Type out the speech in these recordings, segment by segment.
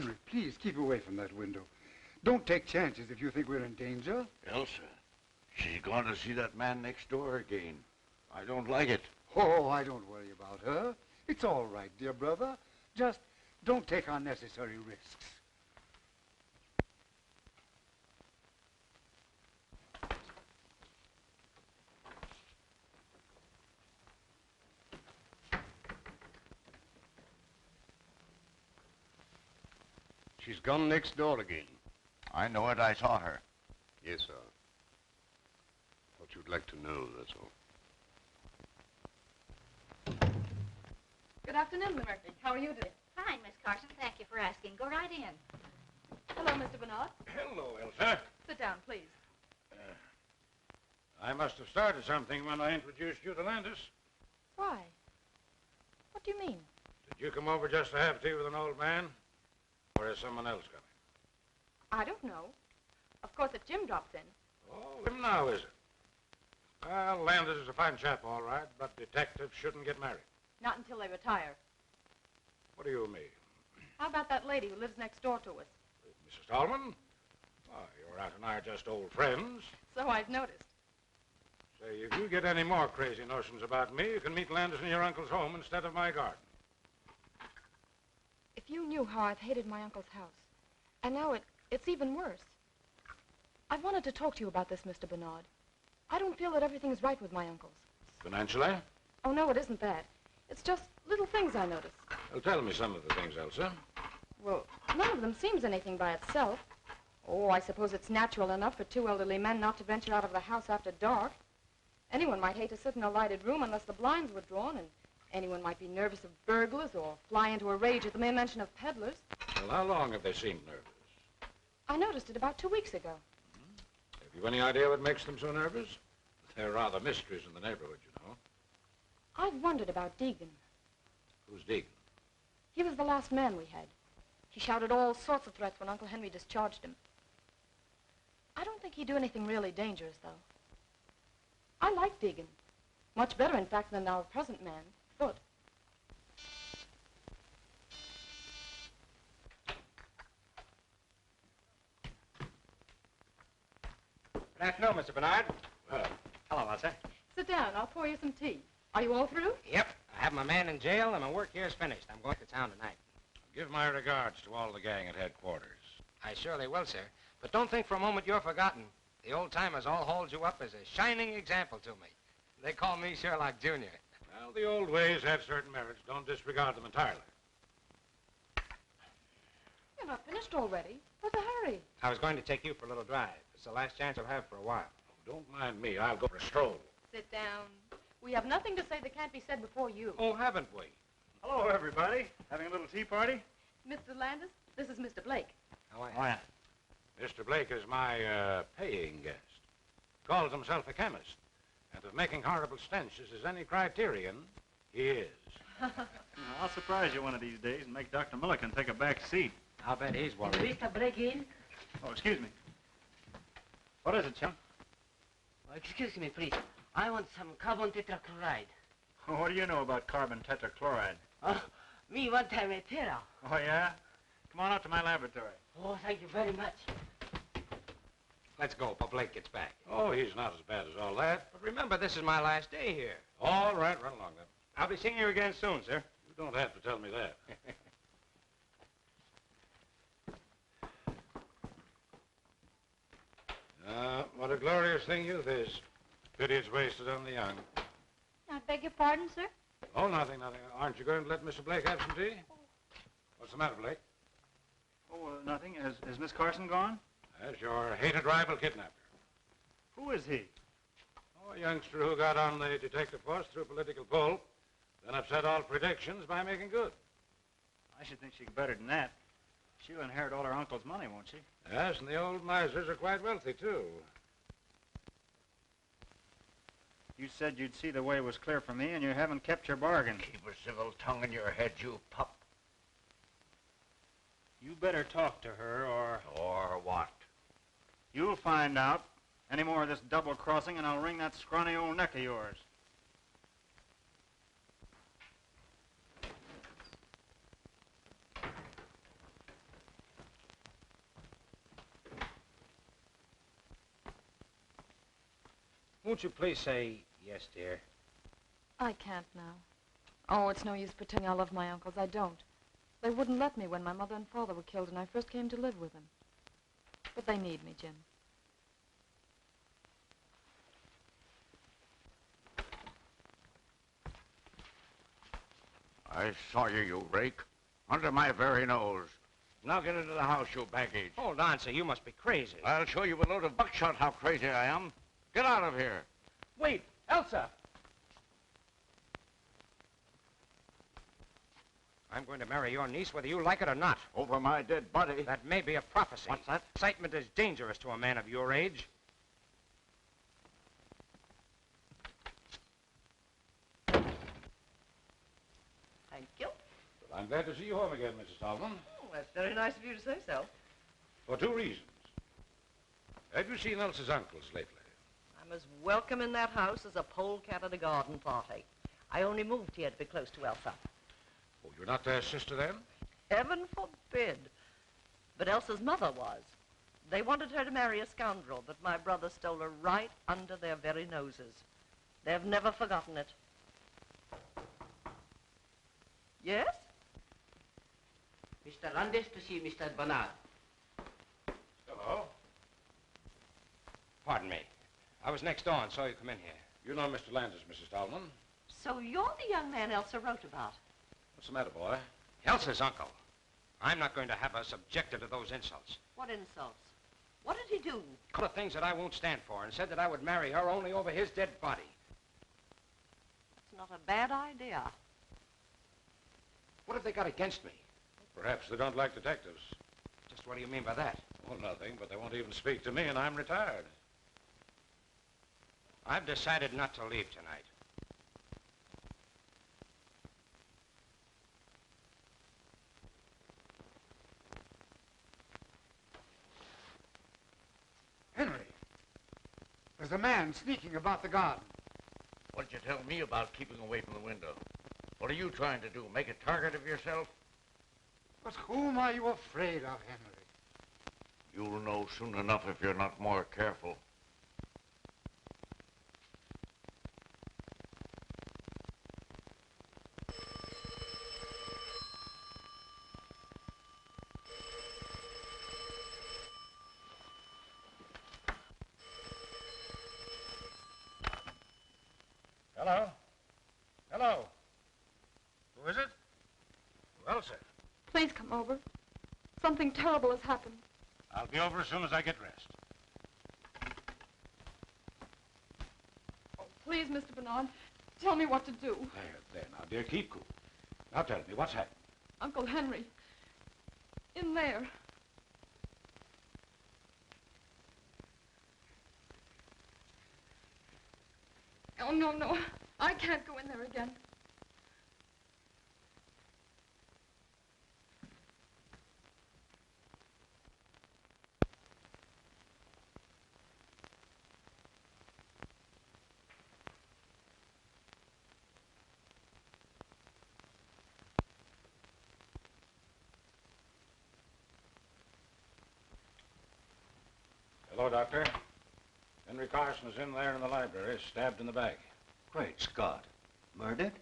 Henry, please keep away from that window. Don't take chances if you think we're in danger. Elsa, she's going to see that man next door again. I don't like it. Oh, I don't worry about her. It's all right, dear brother. Just don't take unnecessary risks. She's gone next door again. I know it. I saw her. Yes, sir. Thought you'd like to know, that's all. Good afternoon, Miss Murphy. How are you today? Fine, Miss Carson. Thank you for asking. Go right in. Hello, Mr. Bernard. Hello, Elsa. Sit down, please. I must have started something when I introduced you to Landis. Why? What do you mean? Did you come over just to have tea with an old man? Or is someone else coming? I don't know. Of course, if Jim drops in. Oh, him now, is it? Well, Landis is a fine chap, all right, but detectives shouldn't get married. Not until they retire. What do you mean? How about that lady who lives next door to us? Mrs. Tallman? Why, your aunt and I are just old friends. So I've noticed. Say, if you get any more crazy notions about me, you can meet Landis in your uncle's home instead of my garden. If you knew how I've hated my uncle's house, and now it's even worse. I've wanted to talk to you about this, Mr. Bernard. I don't feel that everything's right with my uncles. Financially? Oh, no, it isn't that. It's just little things I notice. Well, tell me some of the things, Elsa. Well, none of them seems anything by itself. Oh, I suppose it's natural enough for two elderly men not to venture out of the house after dark. Anyone might hate to sit in a lighted room unless the blinds were drawn, and anyone might be nervous of burglars or fly into a rage at the mere mention of peddlers. Well, how long have they seemed nervous? I noticed it about 2 weeks ago. Have you any idea what makes them so nervous? They're rather mysteries in the neighborhood, you know. I've wondered about Deegan. Who's Deegan? He was the last man we had. He shouted all sorts of threats when Uncle Henry discharged him. I don't think he'd do anything really dangerous, though. I like Deegan. Much better, in fact, than our present man, Foot. Good afternoon, Mr. Bernard. Hello, Elsa. Sit down. I'll pour you some tea. Are you all through? Yep. I have my man in jail, and my work here is finished. I'm going to town tonight. Give my regards to all the gang at headquarters. I surely will, sir. But don't think for a moment you're forgotten. The old-timers all hold you up as a shining example to me. They call me Sherlock Jr. Well, the old ways have certain merits. Don't disregard them entirely. You're not finished already. What's the hurry? I was going to take you for a little drive. It's the last chance I'll have for a while. Oh, don't mind me. I'll go for a stroll. Sit down. We have nothing to say that can't be said before you. Oh, haven't we? Hello, everybody. Having a little tea party? Mr. Landis, this is Mr. Blake. How are you? Oh, yeah. Mr. Blake is my paying guest. Calls himself a chemist. And if making horrible stenches is any criterion, he is. I'll surprise you one of these days and make Dr. Milliken take a back seat. I'll bet he's worried. Mr. Blake in? Oh, excuse me. What is it, chum? Oh, excuse me, please. I want some carbon tetrachloride. Oh, what do you know about carbon tetrachloride? Oh, me want a material. Oh, yeah? Come on out to my laboratory. Oh, thank you very much. Let's go before Blake gets back. Oh, he's not as bad as all that. But remember, this is my last day here. All right, run along then. I'll be seeing you again soon, sir. You don't have to tell me that. What a glorious thing youth is. Pity it's wasted on the young. I beg your pardon, sir? Oh, nothing. Aren't you going to let Mr. Blake have some tea? What's the matter, Blake? Oh, nothing. Has Miss Carson gone? That's your hated rival kidnapper. Who is he? Oh, a youngster who got on the detective force through political pull, then upset all predictions by making good. I should think she's better than that. She'll inherit all her uncle's money, won't she? Yes, and the old misers are quite wealthy, too. You said you'd see the way was clear for me, and you haven't kept your bargain. Keep a civil tongue in your head, you pup. You better talk to her, or... Or what? You'll find out. Any more of this double-crossing, and I'll wring that scrawny old neck of yours. Won't you please say yes, dear? I can't now. Oh, it's no use pretending I love my uncles. I don't. They wouldn't let me when my mother and father were killed and I first came to live with them. But they need me, Jim. I saw you, you rake. Under my very nose. Now get into the house, you baggage. Hold on, sir. You must be crazy. I'll show you a load of buckshot how crazy I am. Get out of here. Wait, Elsa! I'm going to marry your niece whether you like it or not. Over my dead body. That may be a prophecy. What's that? Excitement is dangerous to a man of your age. Thank you. Well, I'm glad to see you home again, Mrs. Tallman. Oh, that's very nice of you to say so. For two reasons. Have you seen Elsa's uncles lately? I'm as welcome in that house as a polecat at a garden party. I only moved here to be close to Elsa. Oh, you're not their sister, then? Heaven forbid. But Elsa's mother was. They wanted her to marry a scoundrel, but my brother stole her right under their very noses. They've never forgotten it. Yes? Mr. Landis to see Mr. Bernard. Hello. Pardon me. I was next door and saw you come in here. You know Mr. Landis, Mrs. Tallman. So you're the young man Elsa wrote about. What's the matter, boy? Elsa's uncle. I'm not going to have her subjected to those insults. What insults? What did he do? A couple of things that I won't stand for and said that I would marry her only over his dead body. It's not a bad idea. What have they got against me? Perhaps they don't like detectives. Just what do you mean by that? Well, nothing, but they won't even speak to me, and I'm retired. I've decided not to leave tonight. Henry, there's a man sneaking about the garden. What'd you tell me about keeping away from the window? What are you trying to do, make a target of yourself? But whom are you afraid of, Henry? You'll know soon enough if you're not more careful. Hello? Hello? Who is it? Who else? Please come over. Something terrible has happened. I'll be over as soon as I get dressed. Oh, please, Mr. Bernard, tell me what to do. There, now, dear, keep cool. Now tell me, what's happened? Uncle Henry. In there. Oh, no, no. I can't go in there again. Hello, Doctor. Henry Carson is in there in the library, stabbed in the back. Great Scott. Murdered?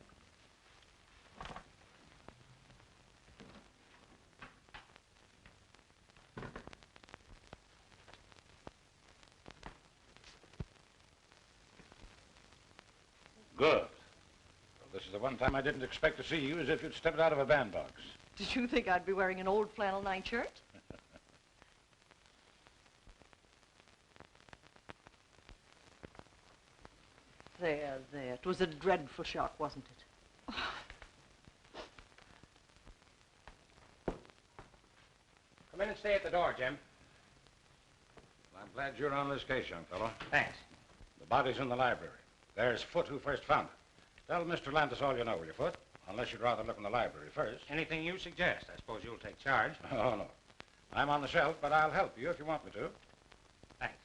Good. Well, this is the one time I didn't expect to see you, as if you'd stepped out of a bandbox. Did you think I'd be wearing an old flannel nightshirt? There. It was a dreadful shock, wasn't it? Come in and stay at the door, Jim. Well, I'm glad you're on this case, young fellow. Thanks. The body's in the library. There's Foote who first found it. Tell Mr. Landis all you know, will you, Foote? Unless you'd rather look in the library first. Anything you suggest. I suppose you'll take charge. Oh, no. I'm on the shelf, but I'll help you if you want me to. Thanks.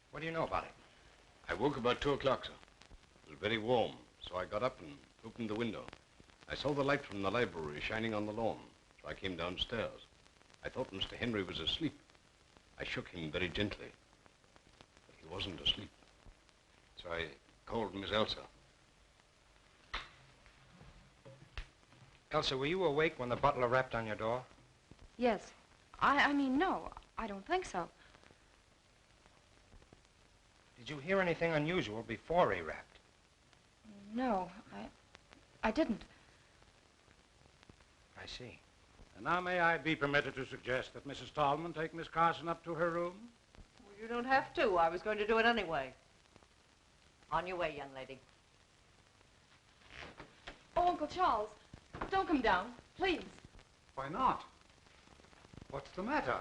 What do you know about it? I woke about 2 o'clock, sir. It was very warm, so I got up and opened the window. I saw the light from the library shining on the lawn, so I came downstairs. I thought Mr. Henry was asleep. I shook him very gently, but he wasn't asleep. I called Miss Elsa. Elsa, were you awake when the butler rapped on your door? Yes. I mean, no. I don't think so. Did you hear anything unusual before he rapped? No, I didn't. I see. And now may I be permitted to suggest that Mrs. Tallman take Miss Carson up to her room? Well, you don't have to. I was going to do it anyway. On your way, young lady. Oh, Uncle Charles, don't come down, please. Why not? What's the matter?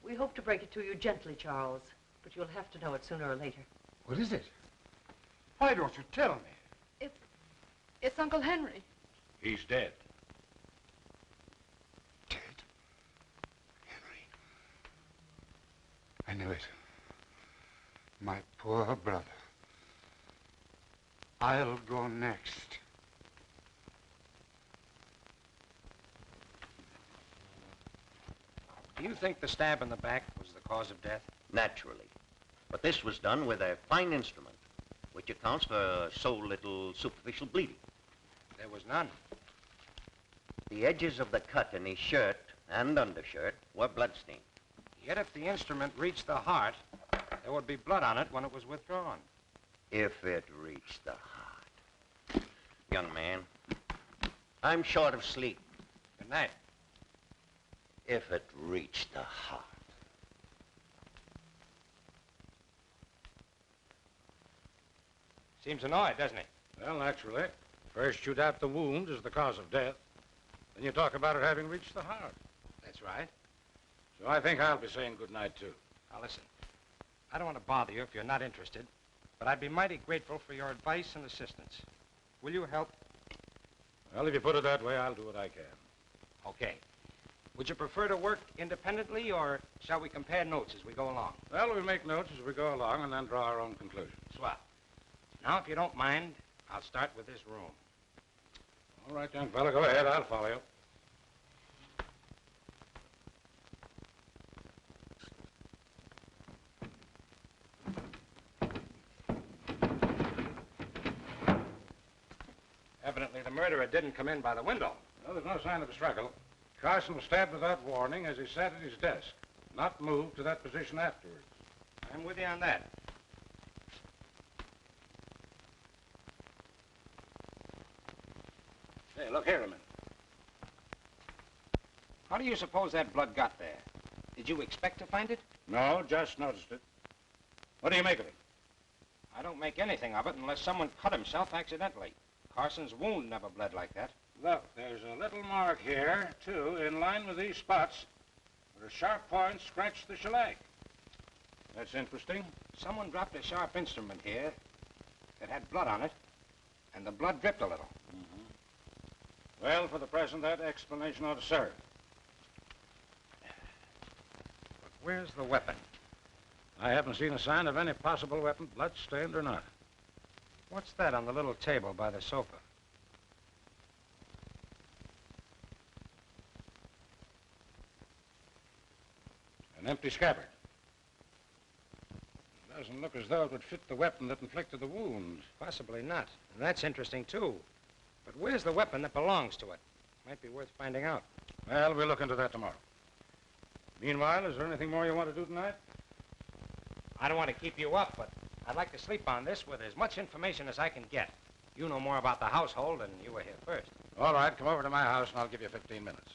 We hope to break it to you gently, Charles, but you'll have to know it sooner or later. What is it? Why don't you tell me? It's Uncle Henry. He's dead. Dead? Henry. I knew it. My poor brother. I'll go next. Do you think the stab in the back was the cause of death? Naturally. But this was done with a fine instrument, which accounts for so little superficial bleeding. There was none. The edges of the cut in his shirt and undershirt were bloodstained. Yet if the instrument reached the heart, there would be blood on it when it was withdrawn. If it reached the heart. Young man, I'm short of sleep. Good night. If it reached the heart. Seems annoyed, doesn't he? Well, naturally. First you doubt the wound as the cause of death. Then you talk about it having reached the heart. That's right. So I think I'll be saying good night, too. Now, listen. I don't want to bother you if you're not interested, but I'd be mighty grateful for your advice and assistance. Will you help? Well, if you put it that way, I'll do what I can. Okay. Would you prefer to work independently, or shall we compare notes as we go along? Well, we'll make notes as we go along and then draw our own conclusions. Swell. Now, if you don't mind, I'll start with this room. All right, young fella, go ahead. I'll follow you. Evidently, the murderer didn't come in by the window. Well, there's no sign of a struggle. Carson was stabbed without warning as he sat at his desk, not moved to that position afterwards. I'm with you on that. Hey, look here a minute. How do you suppose that blood got there? Did you expect to find it? No, just noticed it. What do you make of it? I don't make anything of it unless someone cut himself accidentally. Carson's wound never bled like that. Look, there's a little mark here, too, in line with these spots, where a sharp point scratched the shellac. That's interesting. Someone dropped a sharp instrument here that had blood on it, and the blood dripped a little. Mm-hmm. Well, for the present, that explanation ought to serve. But where's the weapon? I haven't seen a sign of any possible weapon, blood-stained or not. What's that on the little table by the sofa? An empty scabbard. It doesn't look as though it would fit the weapon that inflicted the wound. Possibly not. And that's interesting, too. But where's the weapon that belongs to it? Might be worth finding out. Well, we'll look into that tomorrow. Meanwhile, is there anything more you want to do tonight? I don't want to keep you up, but I'd like to sleep on this with as much information as I can get. You know more about the household, and you were here first. All right, come over to my house, and I'll give you 15 minutes.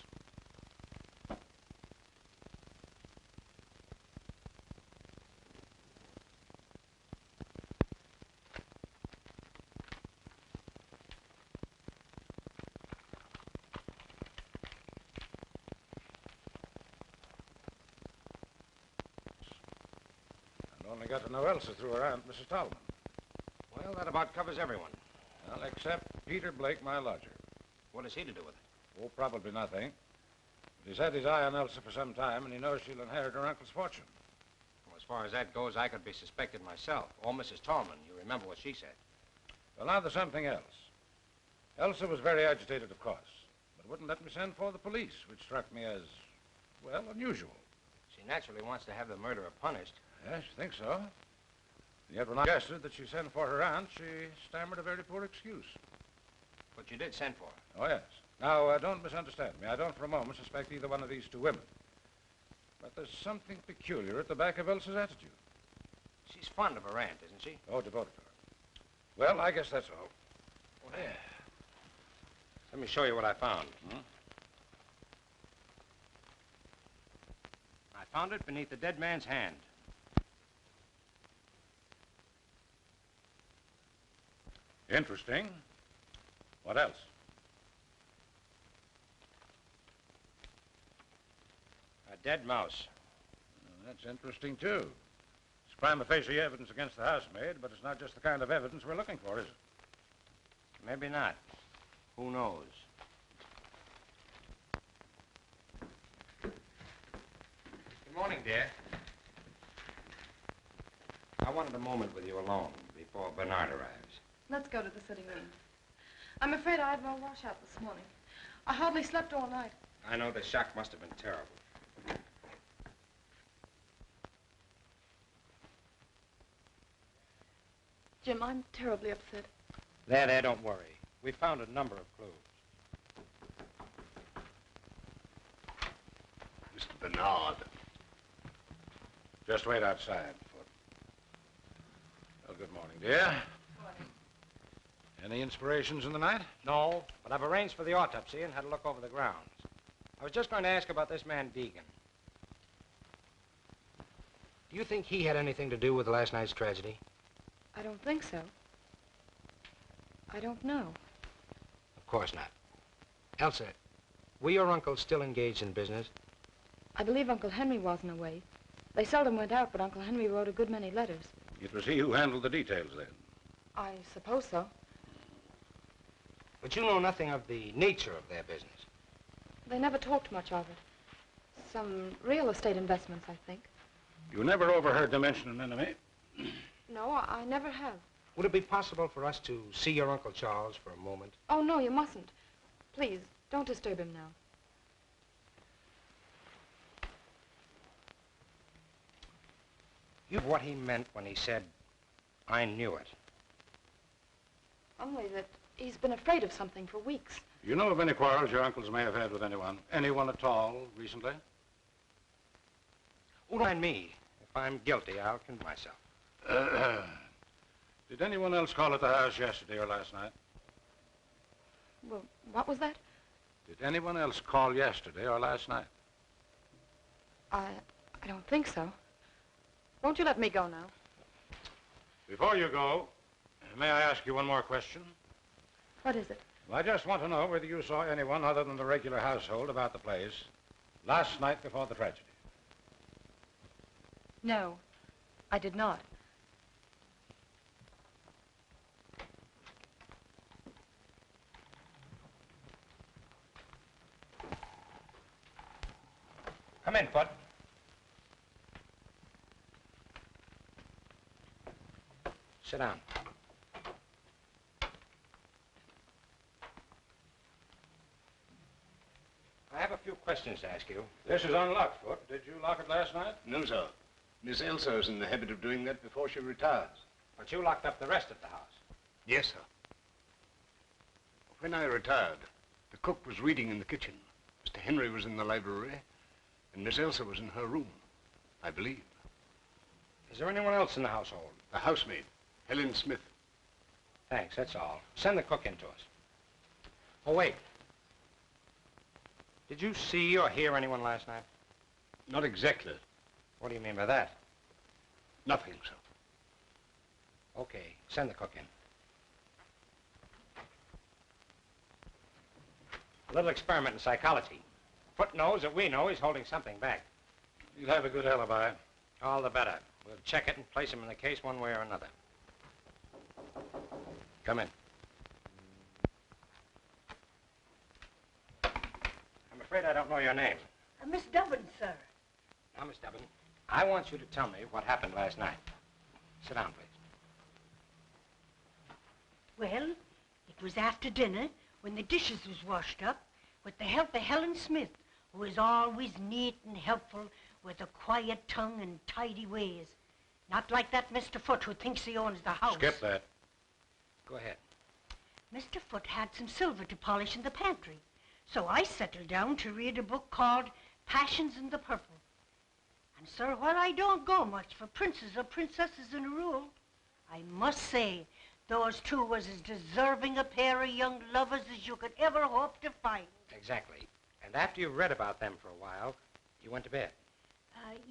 Only got to know Elsa through her aunt, Mrs. Tallman. Well, that about covers everyone. Well, except Peter Blake, my lodger. What has he to do with it? Oh, probably nothing. But he's had his eye on Elsa for some time, and he knows she'll inherit her uncle's fortune. Well, as far as that goes, I could be suspected myself. Or Mrs. Tallman. You remember what she said. Well, now there's something else. Elsa was very agitated, of course, but wouldn't let me send for the police, which struck me as, well, unusual. She naturally wants to have the murderer punished. Yes, you think so? Yet when I suggested that she send for her aunt, she stammered a very poor excuse. But you did send for her. Oh, yes. Now, don't misunderstand me. I don't for a moment suspect either one of these two women. But there's something peculiar at the back of Elsa's attitude. She's fond of her aunt, isn't she? Oh, devoted to her. Well, I guess that's all. Oh, yeah. Let me show you what I found. I found it beneath the dead man's hand. Interesting. What else? A dead mouse. That's interesting, too. It's prima facie evidence against the housemaid, but it's not just the kind of evidence we're looking for, is it? Maybe not. Who knows? Good morning, dear. I wanted a moment with you alone before Bernard arrives. Let's go to the sitting room. I'm afraid I had no washout this morning. I hardly slept all night. I know the shock must have been terrible. Jim, I'm terribly upset. There, don't worry. We found a number of clues. Mr. Bernard. Just wait outside. Well, good morning, dear. Any inspirations in the night? No, but I've arranged for the autopsy and had a look over the grounds. I was just going to ask about this man Deegan. Do you think he had anything to do with last night's tragedy? I don't think so. I don't know. Of course not. Elsa, were your uncles still engaged in business? I believe Uncle Henry wasn't away. They seldom went out, but Uncle Henry wrote a good many letters. It was he who handled the details, then? I suppose so. But you know nothing of the nature of their business. They never talked much of it. Some real estate investments, I think. You never overheard them mention an enemy? No, I never have. Would it be possible for us to see your Uncle Charles for a moment? Oh, no, you mustn't. Please, don't disturb him now. You know what he meant when he said, I knew it. Only that he's been afraid of something for weeks. You know of any quarrels your uncles may have had with anyone? Anyone at all, recently? Oh, mind me. If I'm guilty, I'll condemn myself. Did anyone else call at the house yesterday or last night? Well, what was that? Did anyone else call yesterday or last night? I don't think so. Won't you let me go now? Before you go, may I ask you one more question? What is it? Well, I just want to know whether you saw anyone other than the regular household about the place last night before the tragedy. No, I did not. Come in, Put. Sit down. I have a few questions to ask you. This is unlocked, Foot. Did you lock it last night? No, sir. Miss Elsa is in the habit of doing that before she retires. But you locked up the rest of the house. Yes, sir. When I retired, the cook was reading in the kitchen. Mr. Henry was in the library, and Miss Elsa was in her room, I believe. Is there anyone else in the household? The housemaid, Helen Smith. Thanks, that's all. Send the cook in to us. Oh, wait. Did you see or hear anyone last night? Not exactly. What do you mean by that? Nothing, sir. Okay, send the cook in. A little experiment in psychology. Foot knows that we know he's holding something back. You'll have a good alibi. All the better. We'll check it and place him in the case one way or another. Come in. I'm afraid I don't know your name. Miss Dubbin, sir. Now, Miss Dubbin, I want you to tell me what happened last night. Sit down, please. Well, it was after dinner when the dishes was washed up with the help of Helen Smith, who is always neat and helpful with a quiet tongue and tidy ways. Not like that Mr. Foote who thinks he owns the house. Skip that. Go ahead. Mr. Foote had some silver to polish in the pantry, so I settled down to read a book called Passions in the Purple. And, sir, while I don't go much for princes or princesses in a rule, I must say those two was as deserving a pair of young lovers as you could ever hope to find. Exactly. And after you read about them for a while, you went to bed.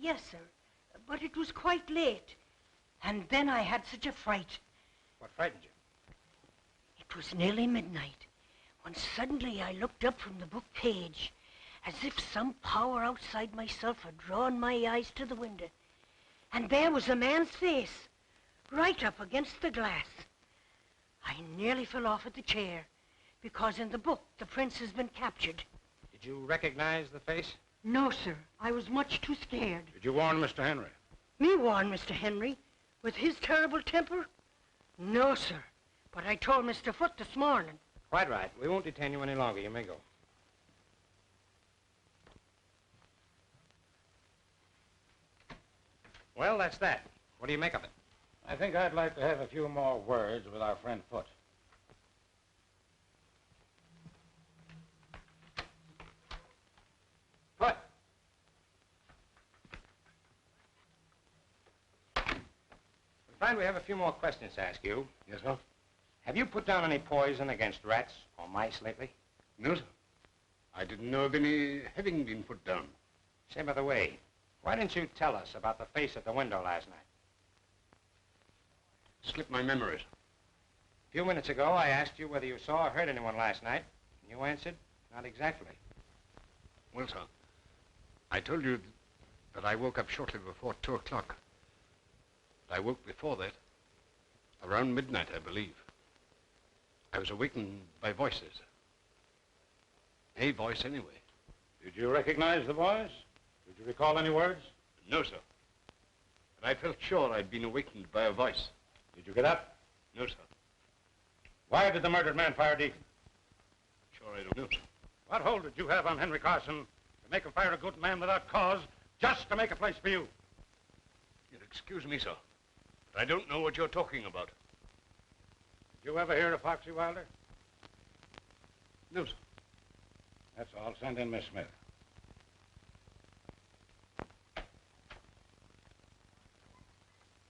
Yes, sir. But it was quite late. And then I had such a fright. What frightened you? It was nearly midnight when suddenly I looked up from the book page as if some power outside myself had drawn my eyes to the window. And there was a man's face, right up against the glass. I nearly fell off at the chair, because in the book the prince has been captured. Did you recognize the face? No, sir. I was much too scared. Did you warn Mr. Henry? Me warn Mr. Henry? With his terrible temper? No, sir. But I told Mr. Foote this morning. Quite right. We won't detain you any longer. You may go. Well, that's that. What do you make of it? I think I'd like to have a few more words with our friend Foote. Foote! We find we have a few more questions to ask you. Yes, sir? Have you put down any poison against rats or mice lately? No, sir. I didn't know of any having been put down. Say, by the way, why didn't you tell us about the face at the window last night? Slipped my memories. A few minutes ago, I asked you whether you saw or heard anyone last night, and you answered, not exactly. Well, sir, I told you that I woke up shortly before 2 o'clock. But I woke before that, around midnight, I believe. I was awakened by voices. A voice, anyway. Did you recognize the voice? Did you recall any words? No, sir. But I felt sure I'd been awakened by a voice. Did you get up? No, sir. Why did the murdered man fire Deacon? Sure I don't know, sir. What hold did you have on Henry Carson to make him fire a good man without cause, just to make a place for you? You'll excuse me, sir, but I don't know what you're talking about. Did you ever hear of Foxy Wilder? No, sir. That's all. Send in Miss Smith.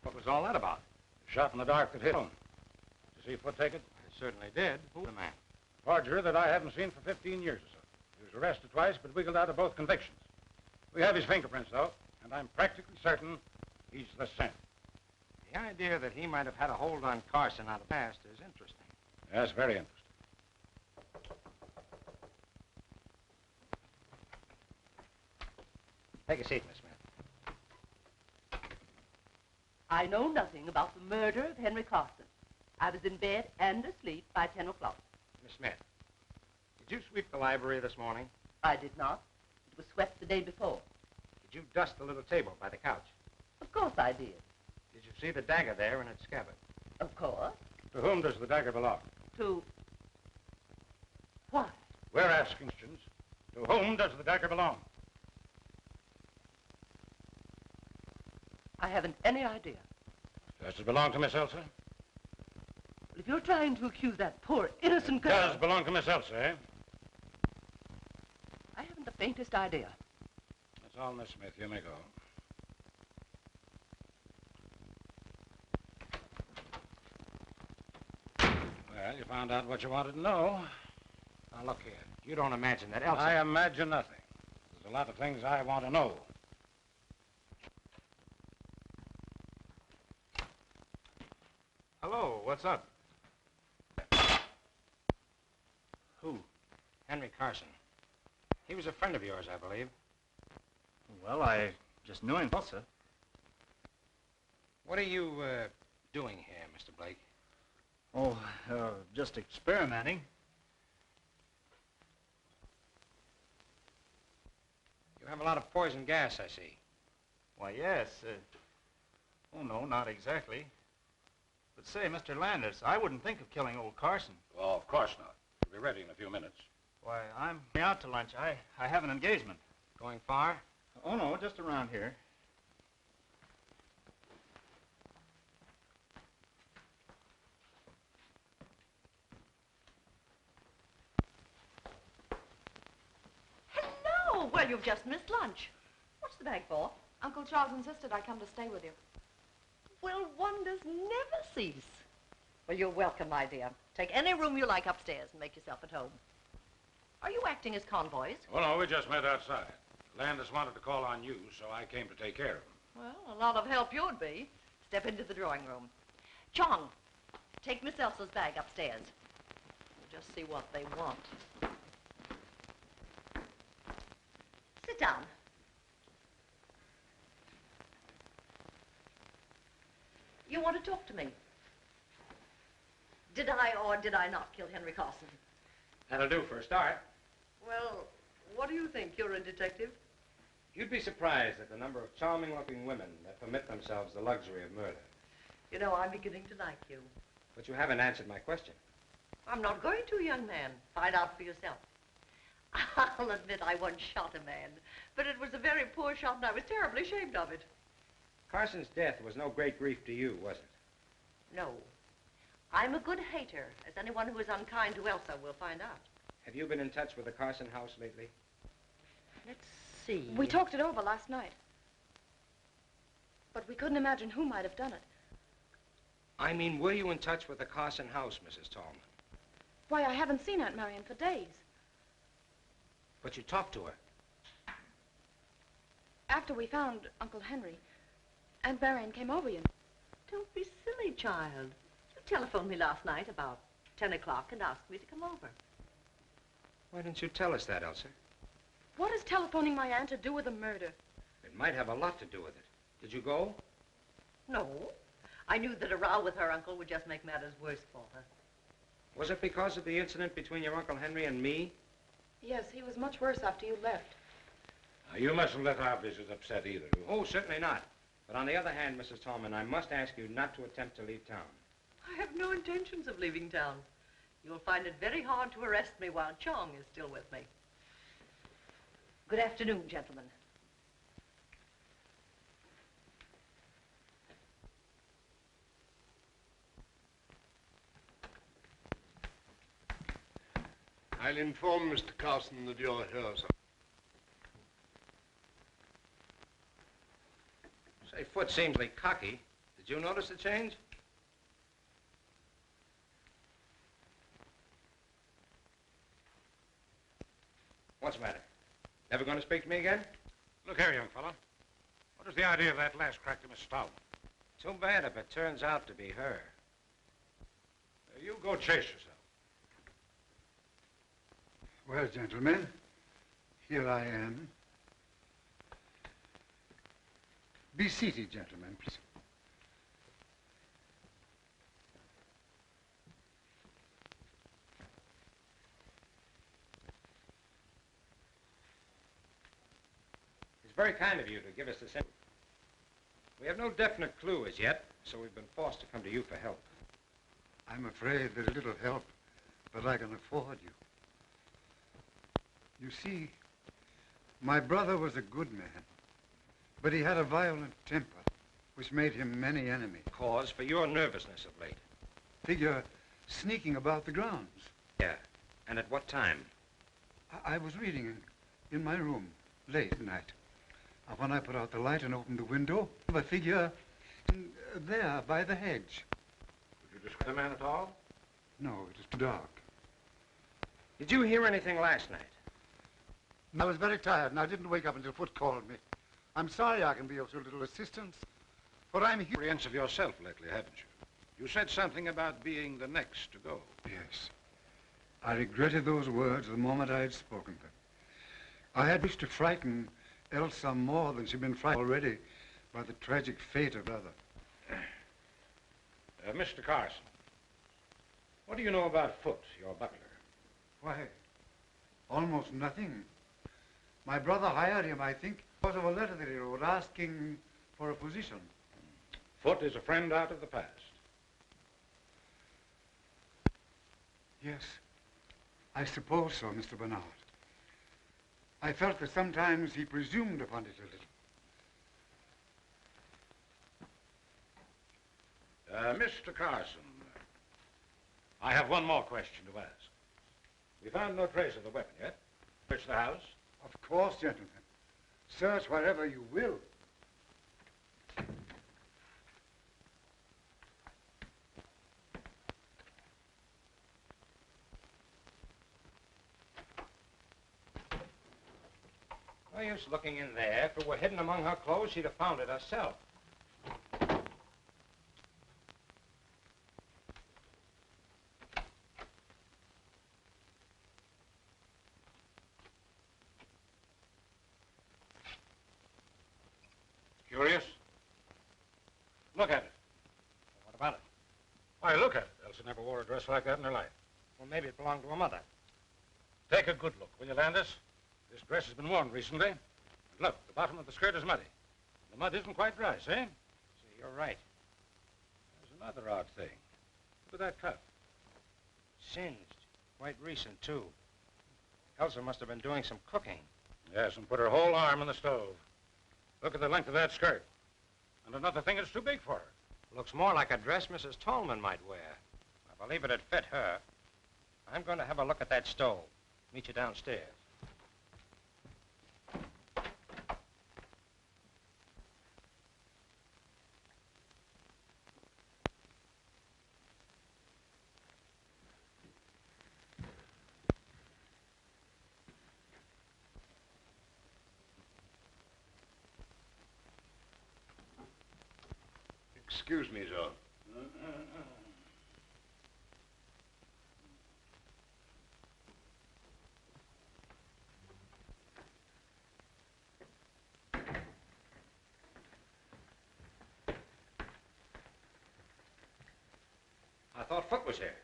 What was all that about? The shot in the dark that hit him. Did you see Foote take it? I certainly did. Who the man? Forger that I haven't seen for 15 years or so. He was arrested twice, but wiggled out of both convictions. We have his fingerprints, though, and I'm practically certain he's the same. The idea that he might have had a hold on Carson out of the past is interesting. Yes, very interesting. Take a seat, Miss Smith. I know nothing about the murder of Henry Carson. I was in bed and asleep by 10 o'clock. Miss Smith, did you sweep the library this morning? I did not. It was swept the day before. Did you dust the little table by the couch? Of course I did. Did you see the dagger there in its scabbard? Of course. To whom does the dagger belong? To... Why? We're asking questions. To whom does the dagger belong? I haven't any idea. Does it belong to Miss Elsa? Well, if you're trying to accuse that poor innocent girl... Does belong to Miss Elsa, eh? I haven't the faintest idea. That's all, Miss Smith. You may go. Well, you found out what you wanted to know. Now, look here. You don't imagine that Elsa... I imagine nothing. There's a lot of things I want to know. Hello, what's up? Who? Henry Carson. He was a friend of yours, I believe. Well, I just knew him, sir. What are you, doing here, Mr. Blake? Oh, just experimenting. You have a lot of poison gas, I see. Why, yes. Oh, no, not exactly. But say, Mr. Landis, I wouldn't think of killing old Carson. Oh, of course not. We'll be ready in a few minutes. Why, I'm out to lunch. I have an engagement. Going far? Oh, no, just around here. Well, you've just missed lunch. What's the bag for? Uncle Charles insisted I come to stay with you. Well, wonders never cease. Well, you're welcome, my dear. Take any room you like upstairs and make yourself at home. Are you acting as convoys? Well, no, we just met outside. Landis wanted to call on you, so I came to take care of him. Well, a lot of help you'd be. Step into the drawing room. Chong, take Miss Elsa's bag upstairs. We'll just see what they want. Sit down. You want to talk to me? Did I or did I not kill Henry Carson? That'll do for a start. Well, what do you think? You're a detective? You'd be surprised at the number of charming-looking women that permit themselves the luxury of murder. You know, I'm beginning to like you. But you haven't answered my question. I'm not going to, young man. Find out for yourself. I'll admit I once shot a man, but it was a very poor shot and I was terribly ashamed of it. Carson's death was no great grief to you, was it? No. I'm a good hater, as anyone who is unkind to Elsa will find out. Have you been in touch with the Carson house lately? Let's see. We talked it over last night. But we couldn't imagine who might have done it. I mean, were you in touch with the Carson house, Mrs. Tallman? Why, I haven't seen Aunt Marion for days. But you talked to her. After we found Uncle Henry, Aunt Marion came over, you know. Don't be silly, child. You telephoned me last night about 10 o'clock and asked me to come over. Why didn't you tell us that, Elsa? What is telephoning my aunt to do with the murder? It might have a lot to do with it. Did you go? No. I knew that a row with her uncle would just make matters worse for her. Was it because of the incident between your Uncle Henry and me? Yes, he was much worse after you left. Now, you mustn't let our visit upset either. Oh, certainly not. But on the other hand, Mrs. Tallman, I must ask you not to attempt to leave town. I have no intentions of leaving town. You'll find it very hard to arrest me while Chong is still with me. Good afternoon, gentlemen. I'll inform Mr. Carson that you're here, sir. Say, Foot seems like cocky. Did you notice the change? What's the matter? Never going to speak to me again? Look here, young fella. What is the idea of that last crack to Miss Tallman? Too bad if it turns out to be her. You go chase yourself. Well, gentlemen, here I am. Be seated, gentlemen, please. It's very kind of you to give us this info. We have no definite clue as yet, so we've been forced to come to you for help. I'm afraid there's little help that I can afford you. You see, my brother was a good man, but he had a violent temper, which made him many enemies. Cause for your nervousness of late. Figure sneaking about the grounds. Yeah. And at what time? I was reading in my room late at night. When I put out the light and opened the window, I figure there by the hedge. Did you describe the man at all? No, it was too dark. Did you hear anything last night? I was very tired, and I didn't wake up until Foot called me. I'm sorry I can be of so little assistance, but I'm here. Apprehensive yourself lately, haven't you? You said something about being the next to go. Yes. I regretted those words the moment I had spoken them. I had wished to frighten Elsa more than she'd been frightened already by the tragic fate of her brother. Mr. Carson, what do you know about Foot, your butler? Why, almost nothing. My brother hired him, I think, because of a letter that he wrote asking for a position. Foot is a friend out of the past. Yes, I suppose so, Mr. Bernard. I felt that sometimes he presumed upon it a little. Mr. Carson, I have one more question to ask. We found no trace of the weapon yet. Searched the house, Of course, gentlemen. Search wherever you will. No use looking in there. If it were hidden among her clothes, she'd have found it herself. Curious? Look at it. What about it? Why, look at it. Elsa never wore a dress like that in her life. Well, maybe it belonged to her mother. Take a good look, will you, Landis? This dress has been worn recently. And look, the bottom of the skirt is muddy. The mud isn't quite dry, see? See, you're right. There's another odd thing. Look at that cut. Singed. Quite recent, too. Elsa must have been doing some cooking. Yes, and put her whole arm in the stove. Look at the length of that skirt. And another thing is too big for her. Looks more like a dress Mrs. Tallman might wear. I believe it'd fit her. I'm going to have a look at that stove. Meet you downstairs. Excuse me, sir. I thought Foot was here.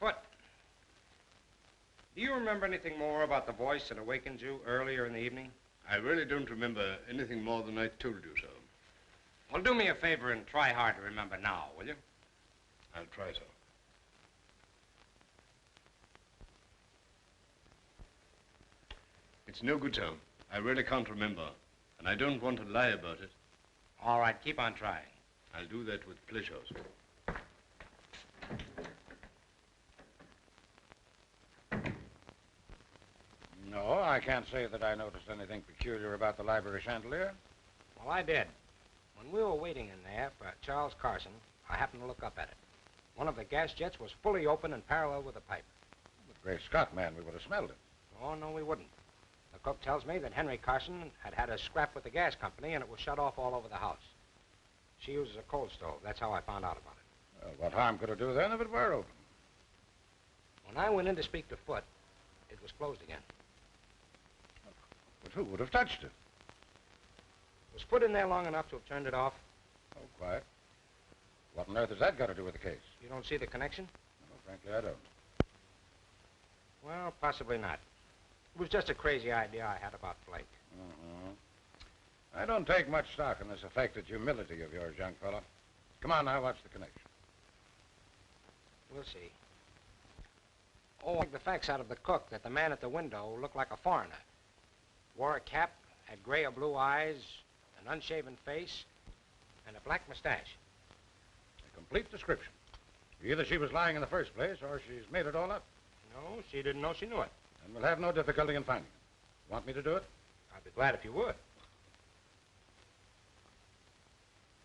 Foot. Do you remember anything more about the voice that awakened you earlier in the evening? I really don't remember anything more than I told you, sir. Well, do me a favor and try hard to remember now, will you? I'll try, sir. It's no good, sir. I really can't remember, and I don't want to lie about it. All right, keep on trying. I'll do that with pleasure, sir. No, I can't say that I noticed anything peculiar about the library chandelier. Well, I did. When we were waiting in there for Charles Carson, I happened to look up at it. One of the gas jets was fully open and parallel with the pipe. But great Scott, man, we would have smelled it. Oh, no, we wouldn't. The cook tells me that Henry Carson had had a scrap with the gas company and it was shut off all over the house. She uses a coal stove. That's how I found out about it. Well, what harm could it do then if it were open? When I went in to speak to Foot, it was closed again. But who would have touched it? Was Foot in there long enough to have turned it off? Oh, quiet. What on earth has that got to do with the case? You don't see the connection? No, frankly, I don't. Well, possibly not. It was just a crazy idea I had about Blake. I don't take much stock in this affected humility of yours, young fella. Come on now, what's the connection? We'll see. Oh, I think the facts out of the cook that the man at the window looked like a foreigner. Wore a cap, had gray or blue eyes, an unshaven face, and a black mustache. A complete description. Either she was lying in the first place, or she's made it all up. No, she didn't know she knew it. And we'll have no difficulty in finding it. Want me to do it? I'd be glad if you would.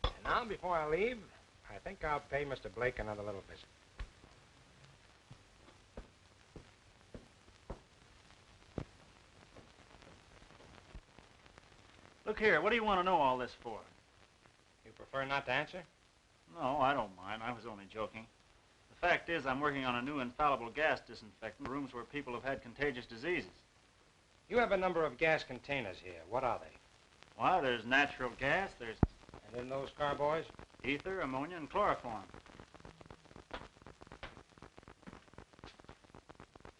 And now, before I leave, I think I'll pay Mr. Blake another little visit. Look here, what do you want to know all this for? You prefer not to answer? No, I don't mind. I was only joking. The fact is, I'm working on a new infallible gas disinfectant in rooms where people have had contagious diseases. You have a number of gas containers here. What are they? Why, there's natural gas, there's And in those carboys? ether, ammonia, and chloroform.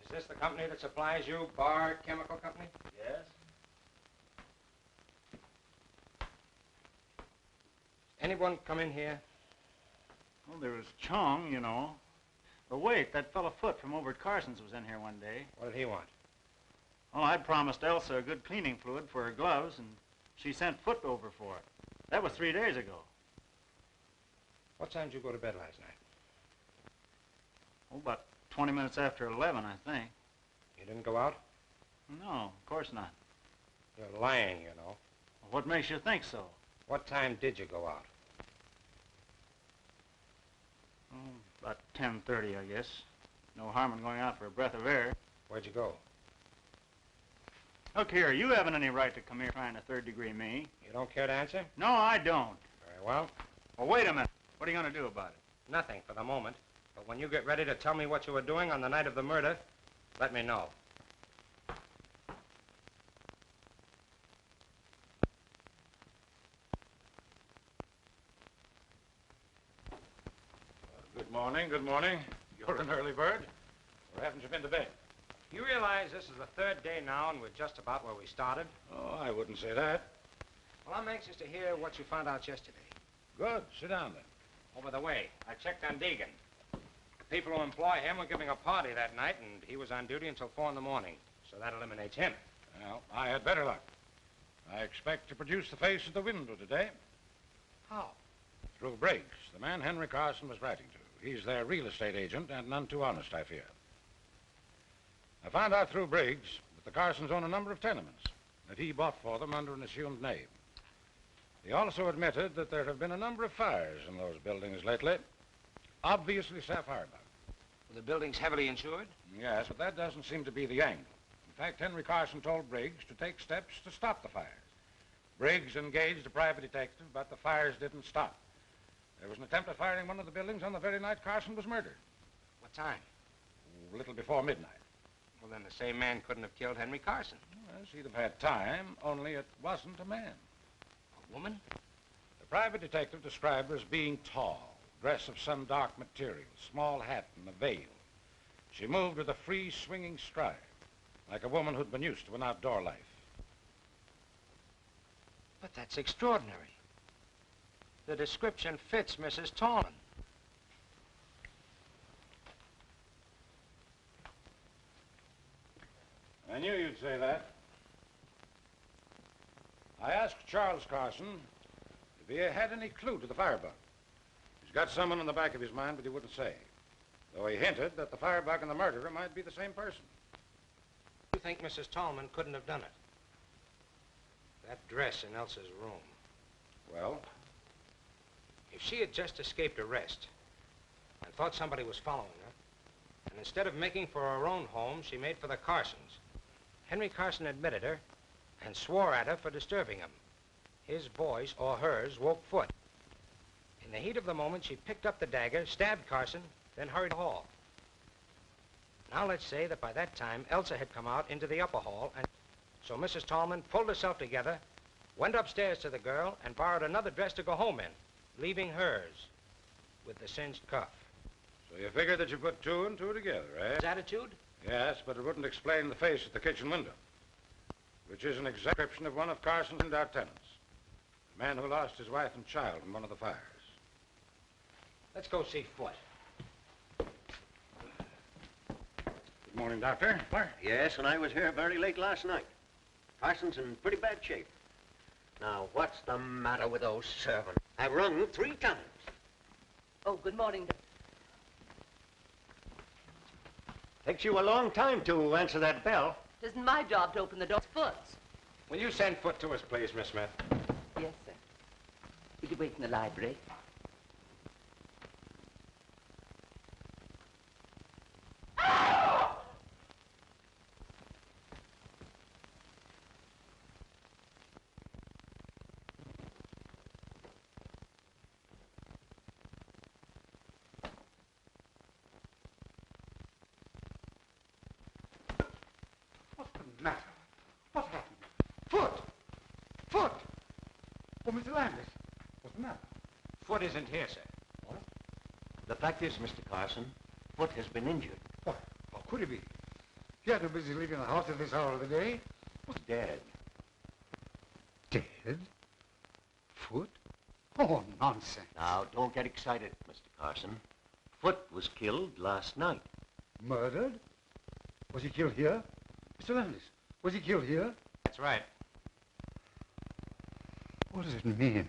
Is this the company that supplies you, Bard Chemical Company? Yes? Anyone come in here? Well, there was Chong, you know. But wait, that fellow Foot from over at Carson's was in here one day. What did he want? Well, I'd promised Elsa a good cleaning fluid for her gloves, and she sent Foot over for it. That was 3 days ago. What time did you go to bed last night? Oh, about 20 minutes after 11, I think. You didn't go out? No, of course not. You're lying, you know. What makes you think so? What time did you go out? Oh, about 10:30, I guess. No harm in going out for a breath of air. Where'd you go? Look here, you haven't any right to come here trying to third-degree me. You don't care to answer? No, I don't. Very well. Well, wait a minute. What are you going to do about it? Nothing for the moment. But when you get ready to tell me what you were doing on the night of the murder, let me know. Good morning, good morning. You're an early bird. Or haven't you been to bed? You realize this is the third day now and we're just about where we started? Oh, I wouldn't say that. Well, I'm anxious to hear what you found out yesterday. Good. Sit down, then. Over the way, I checked on Deegan. The people who employ him were giving a party that night, and he was on duty until 4 in the morning. So that eliminates him. Well, I had better luck. I expect to produce the face at the window today. How? Through Briggs, the man Henry Carson was writing to. He's their real estate agent, and none too honest, I fear. I found out through Briggs that the Carsons own a number of tenements that he bought for them under an assumed name. He also admitted that there have been a number of fires in those buildings lately. Obviously, sapphire bug. Were the buildings heavily insured? Yes, but that doesn't seem to be the angle. In fact, Henry Carson told Briggs to take steps to stop the fires. Briggs engaged a private detective, but the fires didn't stop. There was an attempt at firing one of the buildings on the very night Carson was murdered. What time? A little before midnight. Well, then the same man couldn't have killed Henry Carson. Well, he'd have had time, only it wasn't a man. A woman? The private detective described her as being tall, dress of some dark material, small hat and a veil. She moved with a free, swinging stride, like a woman who'd been used to an outdoor life. But that's extraordinary. The description fits Mrs. Tallman. I knew you'd say that. I asked Charles Carson if he had any clue to the firebug. He's got someone in the back of his mind, but he wouldn't say. Though he hinted that the firebug and the murderer might be the same person. You think Mrs. Tallman couldn't have done it? That dress in Elsa's room. Well? If she had just escaped arrest and thought somebody was following her, and instead of making for her own home, she made for the Carsons. Henry Carson admitted her and swore at her for disturbing him. His voice, or hers, woke foot. In the heat of the moment, she picked up the dagger, stabbed Carson, then hurried to the hall. Now let's say that by that time, Elsa had come out into the upper hall, and so Mrs. Tallman pulled herself together, went upstairs to the girl, and borrowed another dress to go home in, leaving hers with the cinched cuff. So you figured that you put two and two together, eh? His attitude? Yes, but it wouldn't explain the face at the kitchen window, which is an exact description of one of Carson's endowed tenants. The man who lost his wife and child in one of the fires. Let's go see Foot. Good morning, Doctor. Yes, and I was here very late last night. Carson's in pretty bad shape. Now, what's the matter with those servants? I've rung 3 times. Oh, good morning. Takes you a long time to answer that bell. It isn't my job to open the door. It's Foot's. Will you send Foot to us, please, Miss Smith? Yes, sir. You could wait in the library. What's the matter? What happened? Foot! Foot! Oh, Mr. Landis, what's the matter? Foot isn't here, sir. What? The fact is, Mr. Carson, Foot has been injured. What? How could he be? He had no business leaving the house at this hour of the day. What's dead? Dead? Foot? Oh, nonsense. Now, don't get excited, Mr. Carson. Foot was killed last night. Murdered? Was he killed here? Mr. Landis, was he killed here? That's right. What does it mean?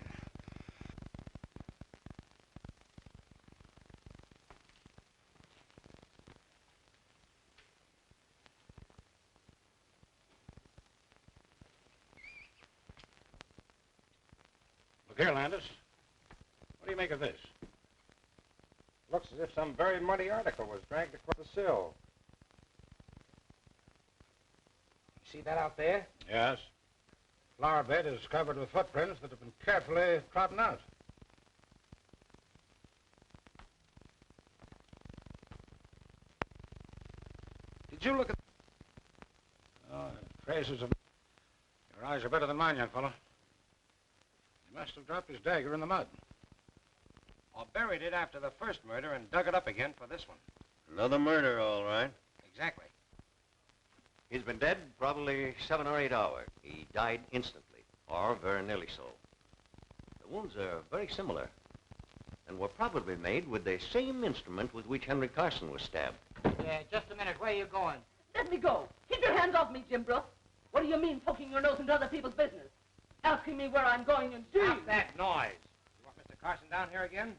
Here, Landis. What do you make of this? Looks as if some very muddy article was dragged across the sill. You see that out there? Yes. Flower bed is covered with footprints that have been carefully trodden out. Did you look at... Oh, traces of... Your eyes are better than mine, young fellow. He must have dropped his dagger in the mud. Or buried it after the first murder and dug it up again for this one. Another murder, all right. Exactly. He's been dead probably 7 or 8 hours. He died instantly, or very nearly so. The wounds are very similar, and were probably made with the same instrument with which Henry Carson was stabbed. Yeah, just a minute. Where are you going? Let me go. Keep your hands off me, Jim Brooks. What do you mean, poking your nose into other people's business? Asking me where I'm going and doing. Stop that noise. You want Mr. Carson down here again?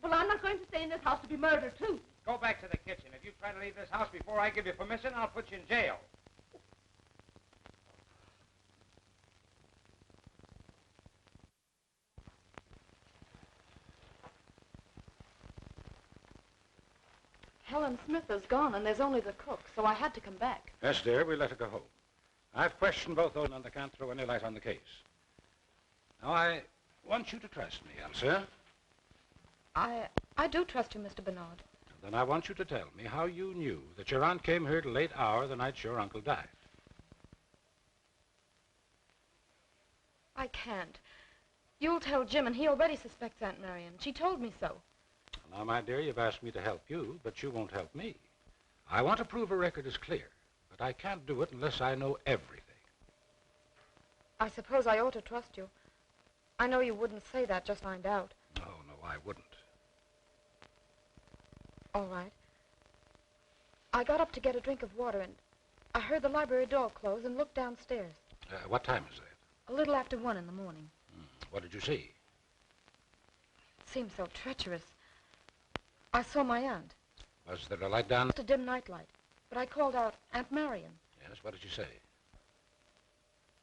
Well, I'm not going to stay in this house to be murdered, too. Go back to the kitchen. If you try to leave this house before I give you permission, I'll put you in jail. Helen Smith is gone, and there's only the cook, so I had to come back. Yes, dear, we let her go home. I've questioned both those, and I can't throw any light on the case. Now, I want you to trust me, Elsa. I do trust you, Mr. Bernard. Then I want you to tell me how you knew that your aunt came here at a late hour the night your uncle died. I can't. You'll tell Jim, and he already suspects Aunt Marion. She told me so. Now, my dear, you've asked me to help you, but you won't help me. I want to prove a record is clear, but I can't do it unless I know everything. I suppose I ought to trust you. I know you wouldn't say that just to find out. No, I wouldn't. All right. I got up to get a drink of water, and I heard the library door close and looked downstairs. What time is that? A little after 1 in the morning. What did you see? It seemed so treacherous. I saw my aunt. Was there a light down? Just a dim nightlight. But I called out, Aunt Marion. Yes, what did you say?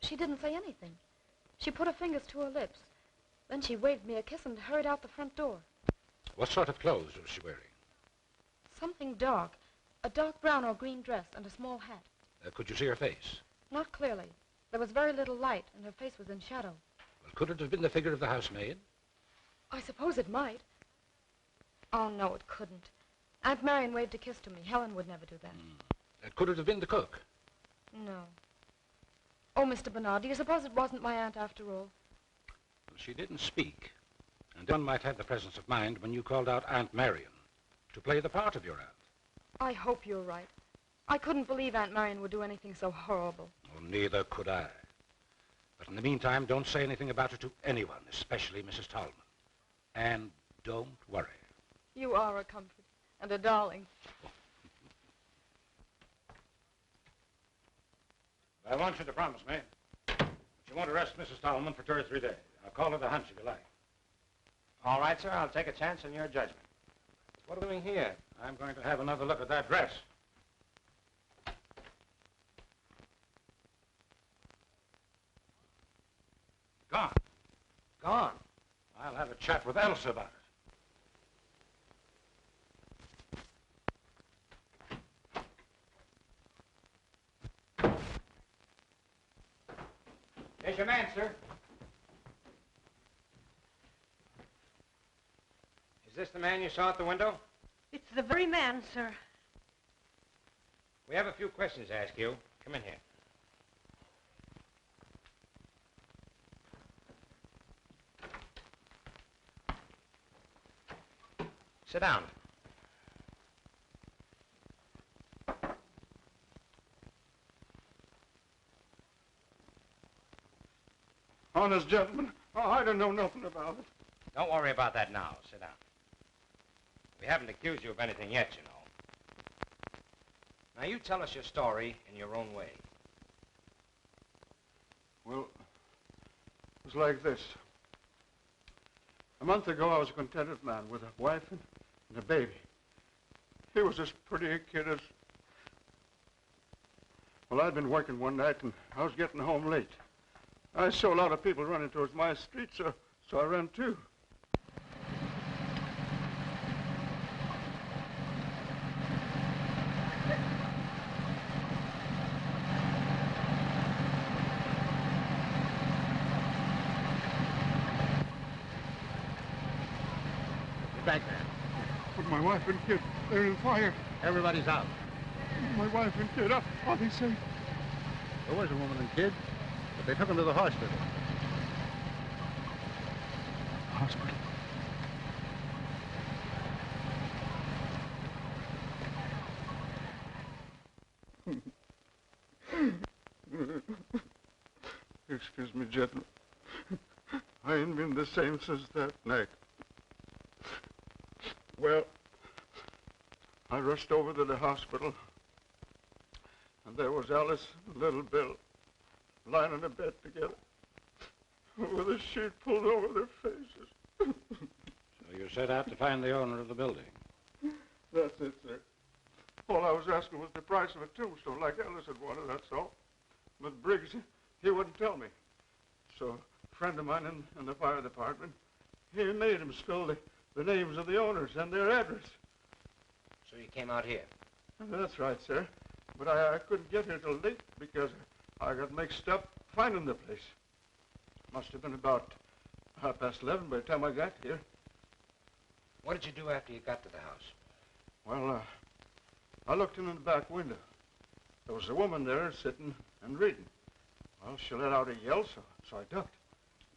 She didn't say anything. She put her fingers to her lips. Then she waved me a kiss and hurried out the front door. What sort of clothes was she wearing? Something dark. A dark brown or green dress and a small hat. Could you see her face? Not clearly. There was very little light, and her face was in shadow. Well, could it have been the figure of the housemaid? I suppose it might. Oh, no, it couldn't. Aunt Marion waved a kiss to me. Helen would never do that. Could it have been the cook? No. Oh, Mr. Bernard, do you suppose it wasn't my aunt after all? Well, she didn't speak. And one might have the presence of mind when you called out Aunt Marion to play the part of your aunt. I hope you're right. I couldn't believe Aunt Marion would do anything so horrible. Oh, neither could I. But in the meantime, don't say anything about it to anyone, especially Mrs. Tallman. And don't worry. You are a comfort and a darling. I want you to promise me that you won't arrest Mrs. Tallman for 2 or 3 days. I'll call it a hunch if you like. All right, sir. I'll take a chance on your judgment. What are we doing here? I'm going to have another look at that dress. Gone. Gone. I'll have a chat with Elsa about it. There's your man, sir. Is this the man you saw at the window? It's the very man, sir. We have a few questions to ask you. Come in here. Sit down. Honest gentlemen, I don't know nothing about it. Don't worry about that now. Sit down. We haven't accused you of anything yet, you know. Now, you tell us your story in your own way. Well, it was like this. A month ago, I was a contented man with a wife and a baby. He was as pretty a kid as... Well, I'd been working one night, and I was getting home late. I saw a lot of people running towards my street, so So I ran too. Get back there. But my wife and kid, they're in fire. Everybody's out. My wife and kid, are they safe? There was a woman and kid, but they took them to the hospital. Hospital? Excuse me, gentlemen. I ain't been the same since that night. Well, I rushed over to the hospital, and there was Alice and little Bill lying in a bed together with a sheet pulled over their faces. So you set out to find the owner of the building? That's it, sir. All I was asking was the price of a tombstone, like Alice had wanted, that's all. But Briggs, he wouldn't tell me. So a friend of mine in the fire department, he made him spill the names of the owners and their address. So you came out here? That's right, sir. But I couldn't get here till late because I got mixed up finding the place. Must have been about 11:30 by the time I got here. What did you do after you got to the house? Well, I looked in the back window. There was a woman there sitting and reading. Well, she let out a yell, so I ducked.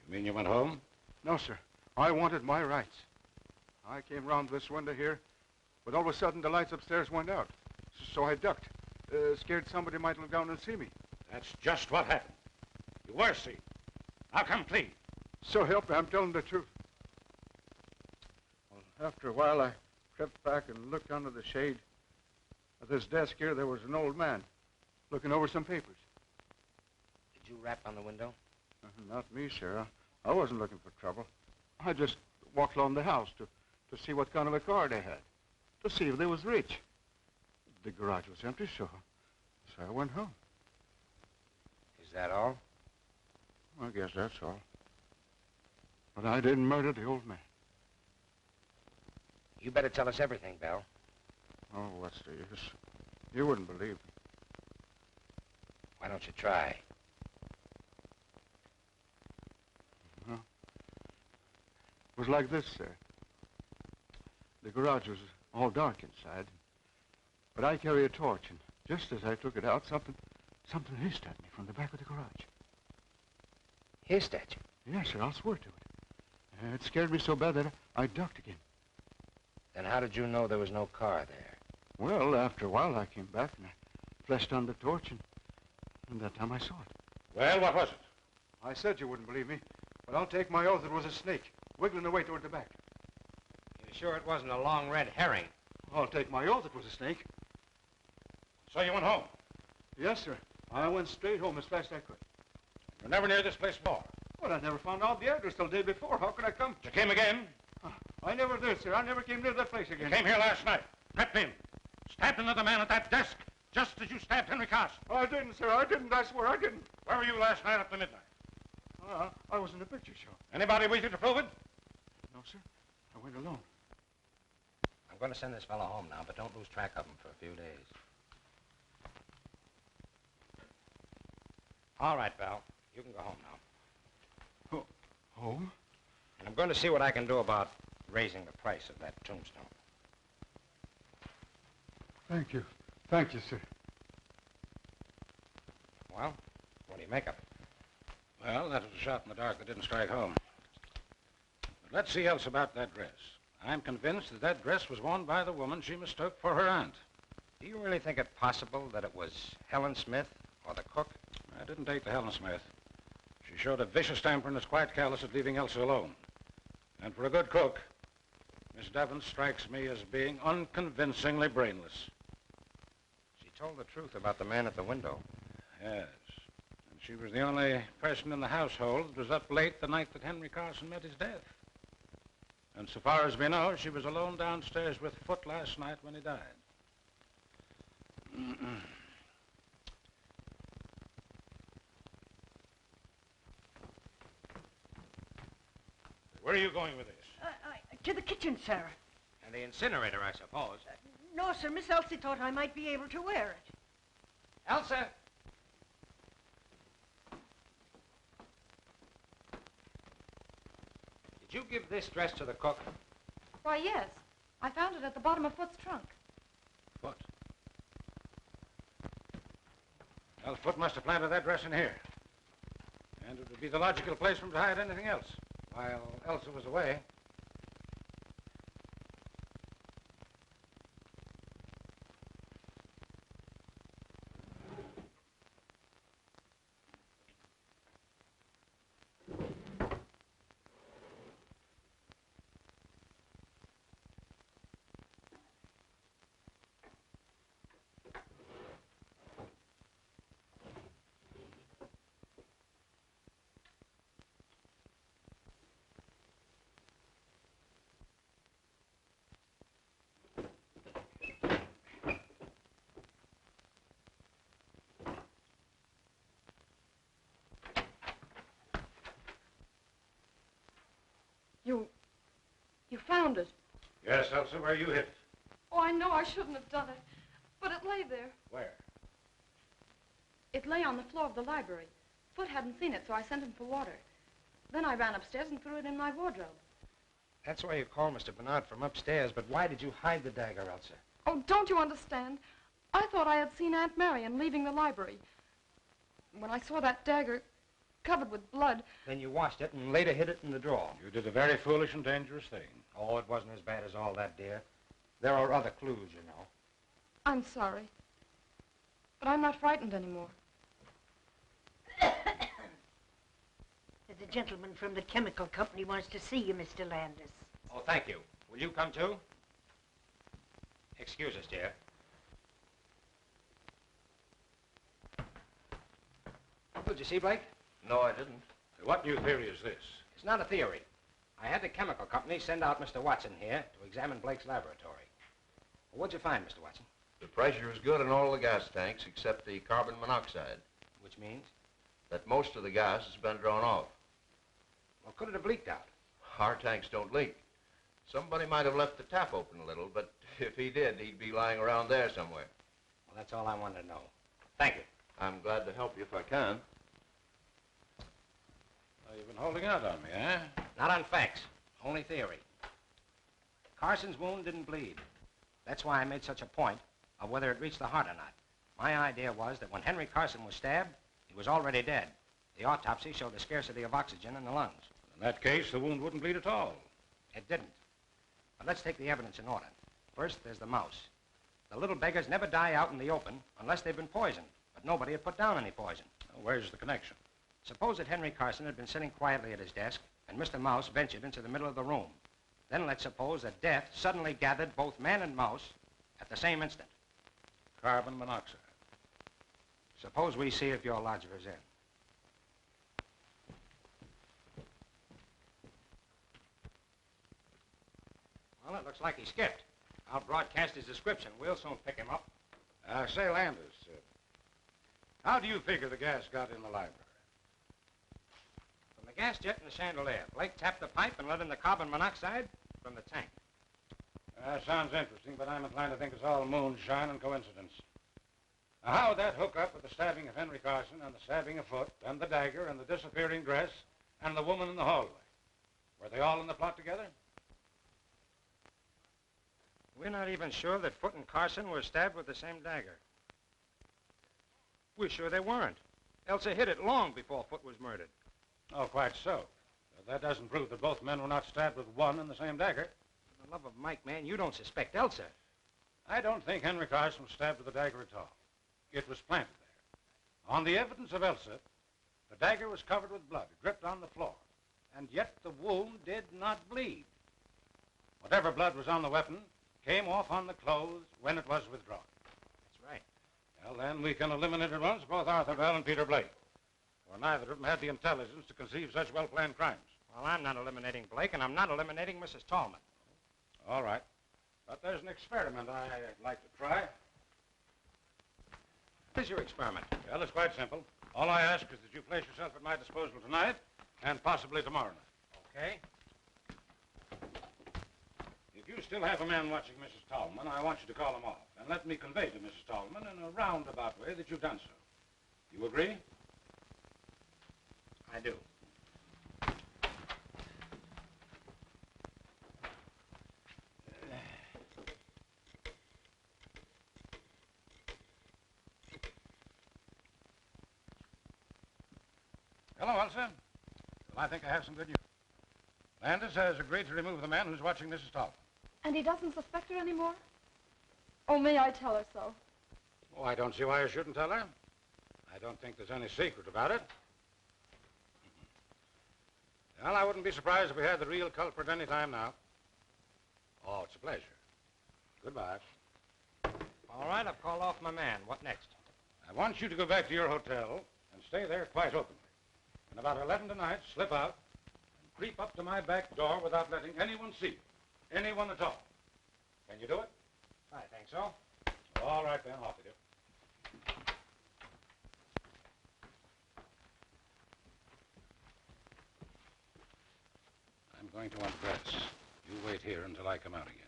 You mean you went home? No, sir. I wanted my rights. I came round this window here, but all of a sudden the lights upstairs went out. So I ducked, scared somebody might look down and see me. That's just what happened. You were seen. Now come clean. So help me, I'm telling the truth. Well, after a while, I crept back and looked under the shade. At this desk here, there was an old man looking over some papers. Did you rap on the window? Not me, sir. I wasn't looking for trouble. I just walked along the house to see what kind of a car they had, to see if they was rich. The garage was empty, so I went home. Is that all? I guess that's all. But I didn't murder the old man. You better tell us everything, Bell. Oh, what's the use? You wouldn't believe me. Why don't you try? Well, it was like this, sir. The garage was all dark inside, but I carry a torch, and just as I took it out, something hissed at me from the back of the garage. Hissed at you? Yes, sir, I'll swear to it. It scared me so bad that I ducked again. Then how did you know there was no car there? Well, after a while, I came back, and I flashed on the torch, and that time I saw it. Well, what was it? I said you wouldn't believe me, but I'll take my oath it was a snake, wiggling away toward the back. You sure it wasn't a long red herring? I'll take my oath it was a snake. So you went home? Yes, sir. I went straight home as fast as I could. You're never near this place more? Well, I never found out the address till the day before. How could I come? You came again? I never did, sir. I never came near that place again. You came here last night, crept in, stabbed another man at that desk, just as you stabbed Henry Carson. I didn't, sir. I didn't. I swear I didn't. Where were you last night up to midnight? I was in a picture show. Anybody with you to prove it? No, sir. I went alone. I'm going to send this fellow home now, but don't lose track of him for a few days. All right, Val. You can go home now. Home? And I'm going to see what I can do about raising the price of that tombstone. Thank you. Thank you, sir. Well, what do you make of it? Well, that was a shot in the dark that didn't strike home. But let's see else about that dress. I'm convinced that that dress was worn by the woman she mistook for her aunt. Do you really think it possible that it was Helen Smith or the cook? I didn't take the Helen Smith. She showed a vicious temper and is quite callous at leaving Elsa alone. And for a good cook, Miss Devon strikes me as being unconvincingly brainless. She told the truth about the man at the window. Yes. And she was the only person in the household that was up late the night that Henry Carson met his death. And so far as we know, she was alone downstairs with Foote last night when he died. where are you going with this? To the kitchen, sir. And the incinerator, I suppose. No, sir. Miss Elsie thought I might be able to wear it. Elsa! Did you give this dress to the cook? Why, yes. I found it at the bottom of Foot's trunk. Foot? Well, Foot must have planted that dress in here. And it would be the logical place for him to hide anything else. While Elsa was away. You found it. Yes, Elsa, where you hid it. Oh, I know I shouldn't have done it, but it lay there. Where? It lay on the floor of the library. Foot hadn't seen it, so I sent him for water. Then I ran upstairs and threw it in my wardrobe. That's why you called Mr. Bernard from upstairs, but why did you hide the dagger, Elsa? Oh, don't you understand? I thought I had seen Aunt Marion leaving the library. When I saw that dagger covered with blood... Then you washed it and later hid it in the drawer. You did a very foolish and dangerous thing. Oh, it wasn't as bad as all that, dear. There are other clues, you know. I'm sorry. But I'm not frightened anymore. The gentleman from the chemical company wants to see you, Mr. Landis. Oh, thank you. Will you come too? Excuse us, dear. Did you see, Blake? No, I didn't. What new theory is this? It's not a theory. I had the chemical company send out Mr. Watson here to examine Blake's laboratory. Well, what'd you find, Mr. Watson? The pressure is good in all the gas tanks except the carbon monoxide. Which means? That most of the gas has been drawn off. Well, could it have leaked out? Our tanks don't leak. Somebody might have left the tap open a little, but if he did, he'd be lying around there somewhere. Well, that's all I wanted to know. Thank you. I'm glad to help you if I can. Well, you've been holding out on me, eh? Not on facts, only theory. Carson's wound didn't bleed. That's why I made such a point of whether it reached the heart or not. My idea was that when Henry Carson was stabbed, he was already dead. The autopsy showed a scarcity of oxygen in the lungs. In that case, the wound wouldn't bleed at all. It didn't. But let's take the evidence in order. First, there's the mouse. The little beggars never die out in the open unless they've been poisoned, but nobody had put down any poison. Well, where's the connection? Suppose that Henry Carson had been sitting quietly at his desk, and Mr. Mouse ventured into the middle of the room. Then let's suppose that death suddenly gathered both man and mouse at the same instant. Carbon monoxide. Suppose we see if your logic is in. Well, it looks like he skipped. I'll broadcast his description. We'll soon pick him up. Say, Landis, how do you figure the gas got in the library? From the gas jet in the chandelier. Blake tapped the pipe and let in the carbon monoxide from the tank. Sounds interesting, but I'm inclined to think it's all moonshine and coincidence. Now, how would that hook up with the stabbing of Henry Carson and the stabbing of Foot and the dagger and the disappearing dress and the woman in the hallway? Were they all in the plot together? We're not even sure that Foot and Carson were stabbed with the same dagger. We're sure they weren't. Elsa hid it long before Foot was murdered. Oh, quite so. But that doesn't prove that both men were not stabbed with one and the same dagger. For the love of Mike, man, you don't suspect Elsa. I don't think Henry Carson was stabbed with the dagger at all. It was planted there. On the evidence of Elsa, the dagger was covered with blood, dripped on the floor. And yet the wound did not bleed. Whatever blood was on the weapon came off on the clothes when it was withdrawn. That's right. Well, then we can eliminate at once both Arthur Bell and Peter Blake. For neither of them had the intelligence to conceive such well-planned crimes. Well, I'm not eliminating Blake, and I'm not eliminating Mrs. Tallman. All right. But there's an experiment I'd like to try. What is your experiment? Well, it's quite simple. All I ask is that you place yourself at my disposal tonight and possibly tomorrow night. Okay. you still have a man watching Mrs. Tallman, I want you to call him off and let me convey to Mrs. Tallman in a roundabout way that you've done so. You agree? I do. Hello, Elsa. Well, I think I have some good news. Landis has agreed to remove the man who's watching Mrs. Tallman. And he doesn't suspect her anymore? Oh, may I tell her so? Oh, I don't see why I shouldn't tell her. I don't think there's any secret about it. Well, I wouldn't be surprised if we had the real culprit any time now. Oh, it's a pleasure. Goodbye. All right, I've called off my man. What next? I want you to go back to your hotel and stay there quite openly. And about 11 tonight, slip out and creep up to my back door without letting anyone see you. Anyone at all. Can you do it? I think so. All right, then. Off with you. I'm going to undress. You wait here until I come out again.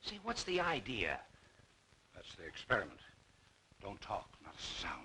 Say, what's the idea? That's the experiment. Don't talk, not a sound.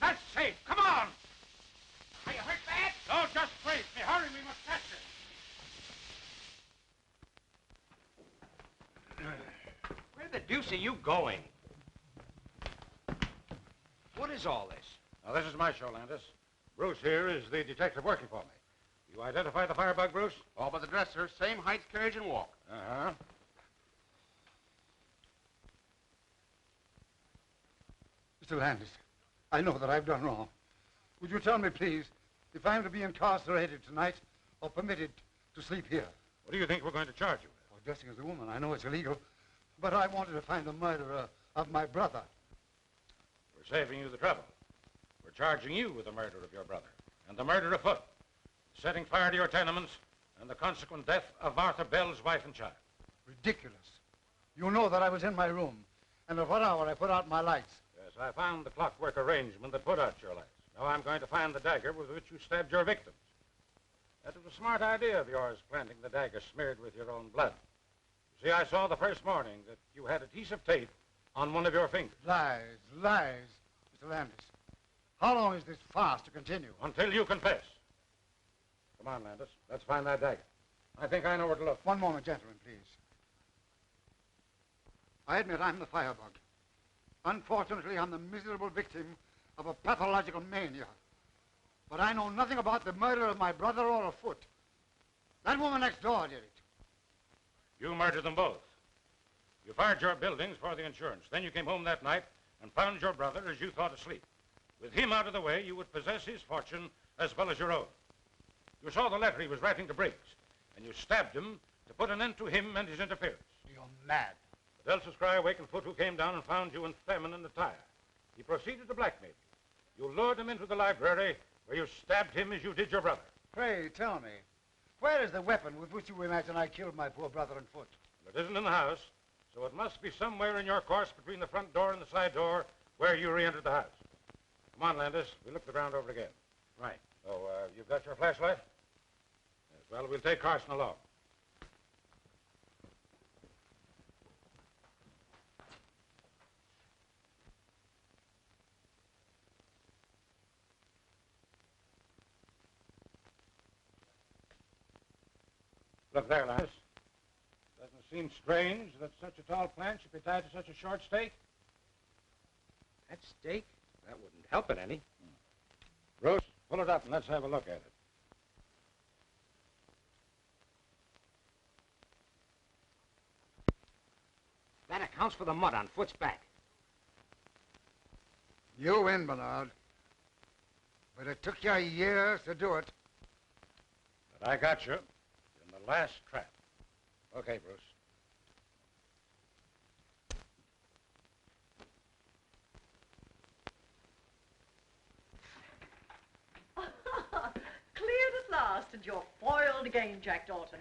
That's safe. Come on. Are you hurt bad? No, just wait. Hurry, we must catch her. Where the deuce are you going? What is all this? Now, this is my show, Landis. Bruce here is the detective working for me. You identify the firebug, Bruce? All but the dresser, same height, carriage, and walk. Uh-huh. Mr. Landis, I know that I've done wrong. Would you tell me, please, if I'm to be incarcerated tonight or permitted to sleep here? What do you think we're going to charge you with? Well, dressing as a woman, I know it's illegal, but I wanted to find the murderer of my brother. We're saving you the trouble. We're charging you with the murder of your brother and the murder afoot, setting fire to your tenements, and the consequent death of Martha Bell's wife and child. Ridiculous. You know that I was in my room, and at what hour I put out my lights. Yes, I found the clockwork arrangement that put out your lights. Now I'm going to find the dagger with which you stabbed your victims. That was a smart idea of yours, planting the dagger smeared with your own blood. You see, I saw the first morning that you had adhesive tape on one of your fingers. Lies, lies, Mr. Landis. How long is this farce to continue? Until you confess. Come on, Landis. Let's find that dagger. I think I know where to look. One moment, gentlemen, please. I admit I'm the firebug. Unfortunately, I'm the miserable victim of a pathological mania. But I know nothing about the murder of my brother or afoot. That woman next door did it. You murdered them both. You fired your buildings for the insurance. Then you came home that night and found your brother as you thought asleep. With him out of the way, you would possess his fortune as well as your own. You saw the letter he was writing to Briggs, and you stabbed him to put an end to him and his interference. You're mad. But Elsa's cry awakened Foot, who came down and found you and Tallman in the tire. He proceeded to blackmail you. You lured him into the library, where you stabbed him as you did your brother. Pray, tell me, where is the weapon with which you imagine I killed my poor brother and Foot? It isn't in the house, so it must be somewhere in your course between the front door and the side door where you re-entered the house. Come on, Landis. We'll look the ground over again. Right. Oh, you've got your flashlight? Yes, well, we'll take Carson along. Look there, Landis. Doesn't it seem strange that such a tall plant should be tied to such a short stake? That stake? That wouldn't help it any. Bruce, pull it up and let's have a look at it. That accounts for the mud on Foot's back. You win, Bernard. But it took you years to do it. But I got you in the last trap. Okay, Bruce. Cleared at last, and you're foiled again, Jack Dalton.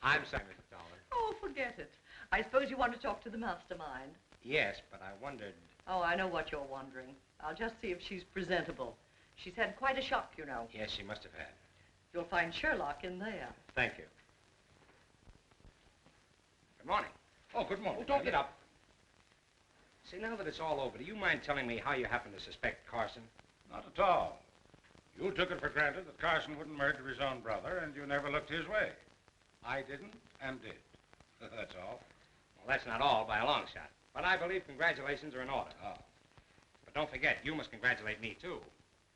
I'm sorry, Mr. Tallman. Oh, forget it. I suppose you want to talk to the mastermind. Yes, but I wondered... Oh, I know what you're wondering. I'll just see if she's presentable. She's had quite a shock, you know. Yes, she must have had. You'll find Sherlock in there. Thank you. Good morning. Oh, good morning. Oh, don't get up. See, now that it's all over, do you mind telling me how you happen to suspect Carson? Not at all. You took it for granted that Carson wouldn't murder his own brother, and you never looked his way. I didn't and did. That's all. Well, that's not all by a long shot. But I believe congratulations are in order. Oh. But don't forget, you must congratulate me, too.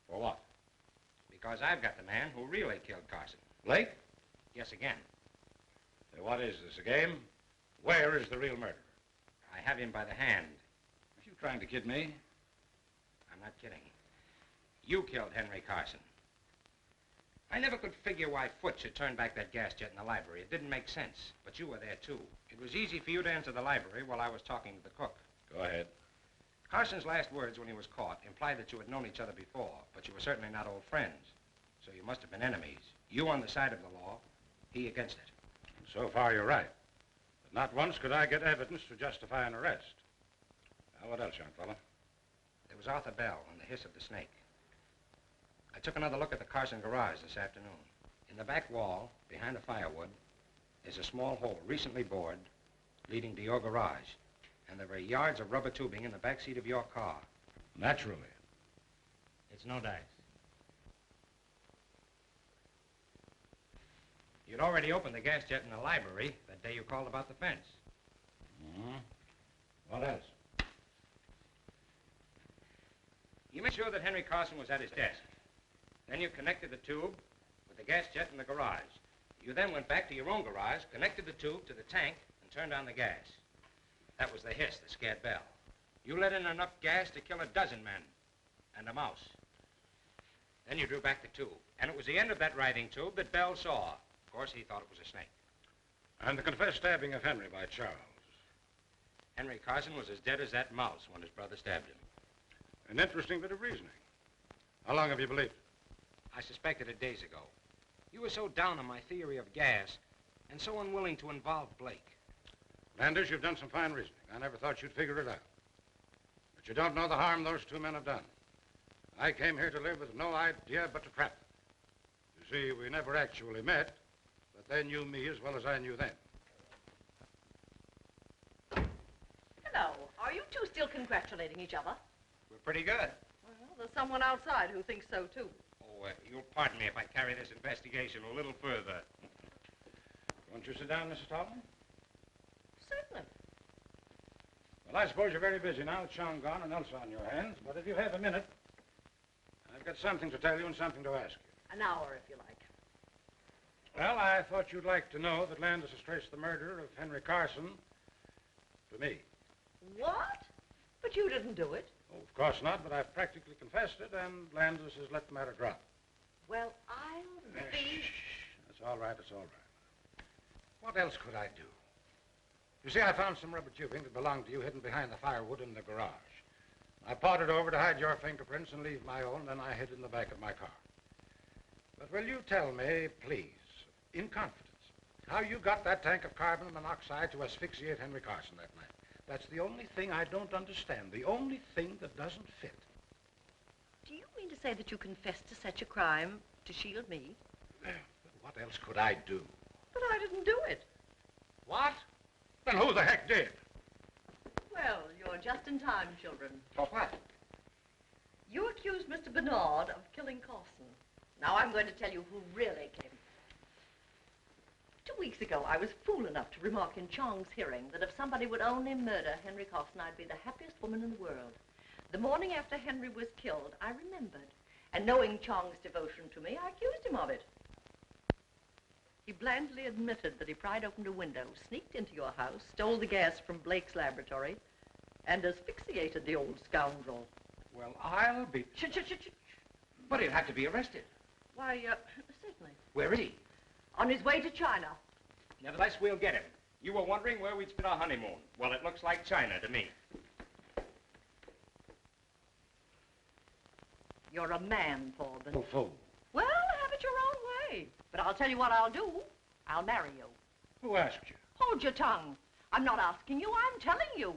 For what? Because I've got the man who really killed Carson. Blake? Yes, again. Say, what is this, a game? Where is the real murderer? I have him by the hand. Are you trying to kid me? I'm not kidding. You killed Henry Carson. I never could figure why Foot should turn back that gas jet in the library. It didn't make sense. But you were there, too. It was easy for you to enter the library while I was talking to the cook. Go ahead. Carson's last words when he was caught implied that you had known each other before, but you were certainly not old friends. So you must have been enemies. You on the side of the law, he against it. So far, you're right. But not once could I get evidence to justify an arrest. Now, what else, young fella? There was Arthur Bell and the hiss of the snake. I took another look at the Carson garage this afternoon. In the back wall, behind the firewood, is a small hole recently bored leading to your garage. And there are yards of rubber tubing in the back seat of your car. Naturally. It's no dice. You'd already opened the gas jet in the library that day you called about the fence. Mm-hmm. What else? You made sure that Henry Carson was at his desk. Then you connected the tube with the gas jet in the garage. You then went back to your own garage, connected the tube to the tank, and turned on the gas. That was the hiss that scared Bell. You let in enough gas to kill a dozen men and a mouse. Then you drew back the tube, and it was the end of that writhing tube that Bell saw. Of course, he thought it was a snake. And the confessed stabbing of Henry by Charles. Henry Carson was as dead as that mouse when his brother stabbed him. An interesting bit of reasoning. How long have you believed it? I suspected it days ago. You were so down on my theory of gas and so unwilling to involve Blake. Landis, you've done some fine reasoning. I never thought you'd figure it out. But you don't know the harm those two men have done. I came here to live with no idea but to trap them. You see, we never actually met, but they knew me as well as I knew them. Hello. Are you two still congratulating each other? We're pretty good. Well, there's someone outside who thinks so, too. Oh, you'll pardon me if I carry this investigation a little further. Won't you sit down, Mrs. Tallman? Certainly. Well, I suppose you're very busy now with Sean gone and Elsa on your hands, but if you have a minute, I've got something to tell you and something to ask you. An hour, if you like. Well, I thought you'd like to know that Landis has traced the murder of Henry Carson for me. What? But you didn't do it. Oh, of course not, but I've practically confessed it, and Landis has let the matter drop. Well, I'll be... That's all right, it's all right. What else could I do? You see, I found some rubber tubing that belonged to you hidden behind the firewood in the garage. I pawed it over to hide your fingerprints and leave my own, then I hid in the back of my car. But will you tell me, please, in confidence, how you got that tank of carbon monoxide to asphyxiate Henry Carson that night? That's the only thing I don't understand, the only thing that doesn't fit. Do you mean to say that you confessed to such a crime to shield me? What else could I do? But I didn't do it. What? Then who the heck did? Well, you're just in time, children. For what? You accused Mr. Bernard of killing Carson. Now I'm going to tell you who really came. 2 weeks ago, I was fool enough to remark in Chong's hearing that if somebody would only murder Henry Carson, I'd be the happiest woman in the world. The morning after Henry was killed, I remembered. And knowing Chong's devotion to me, I accused him of it. He blandly admitted that he pried open a window, sneaked into your house, stole the gas from Blake's laboratory, and asphyxiated the old scoundrel. Well, I'll be... But he'll have to be arrested. Why, certainly. Where is he? On his way to China. Nevertheless, we'll get him. You were wondering where we'd spend our honeymoon. Well, it looks like China to me. You're a man, Thorben. Oh, fool. Well, have it your own way. But I'll tell you what I'll do. I'll marry you. Who asked you? Hold your tongue. I'm not asking you, I'm telling you.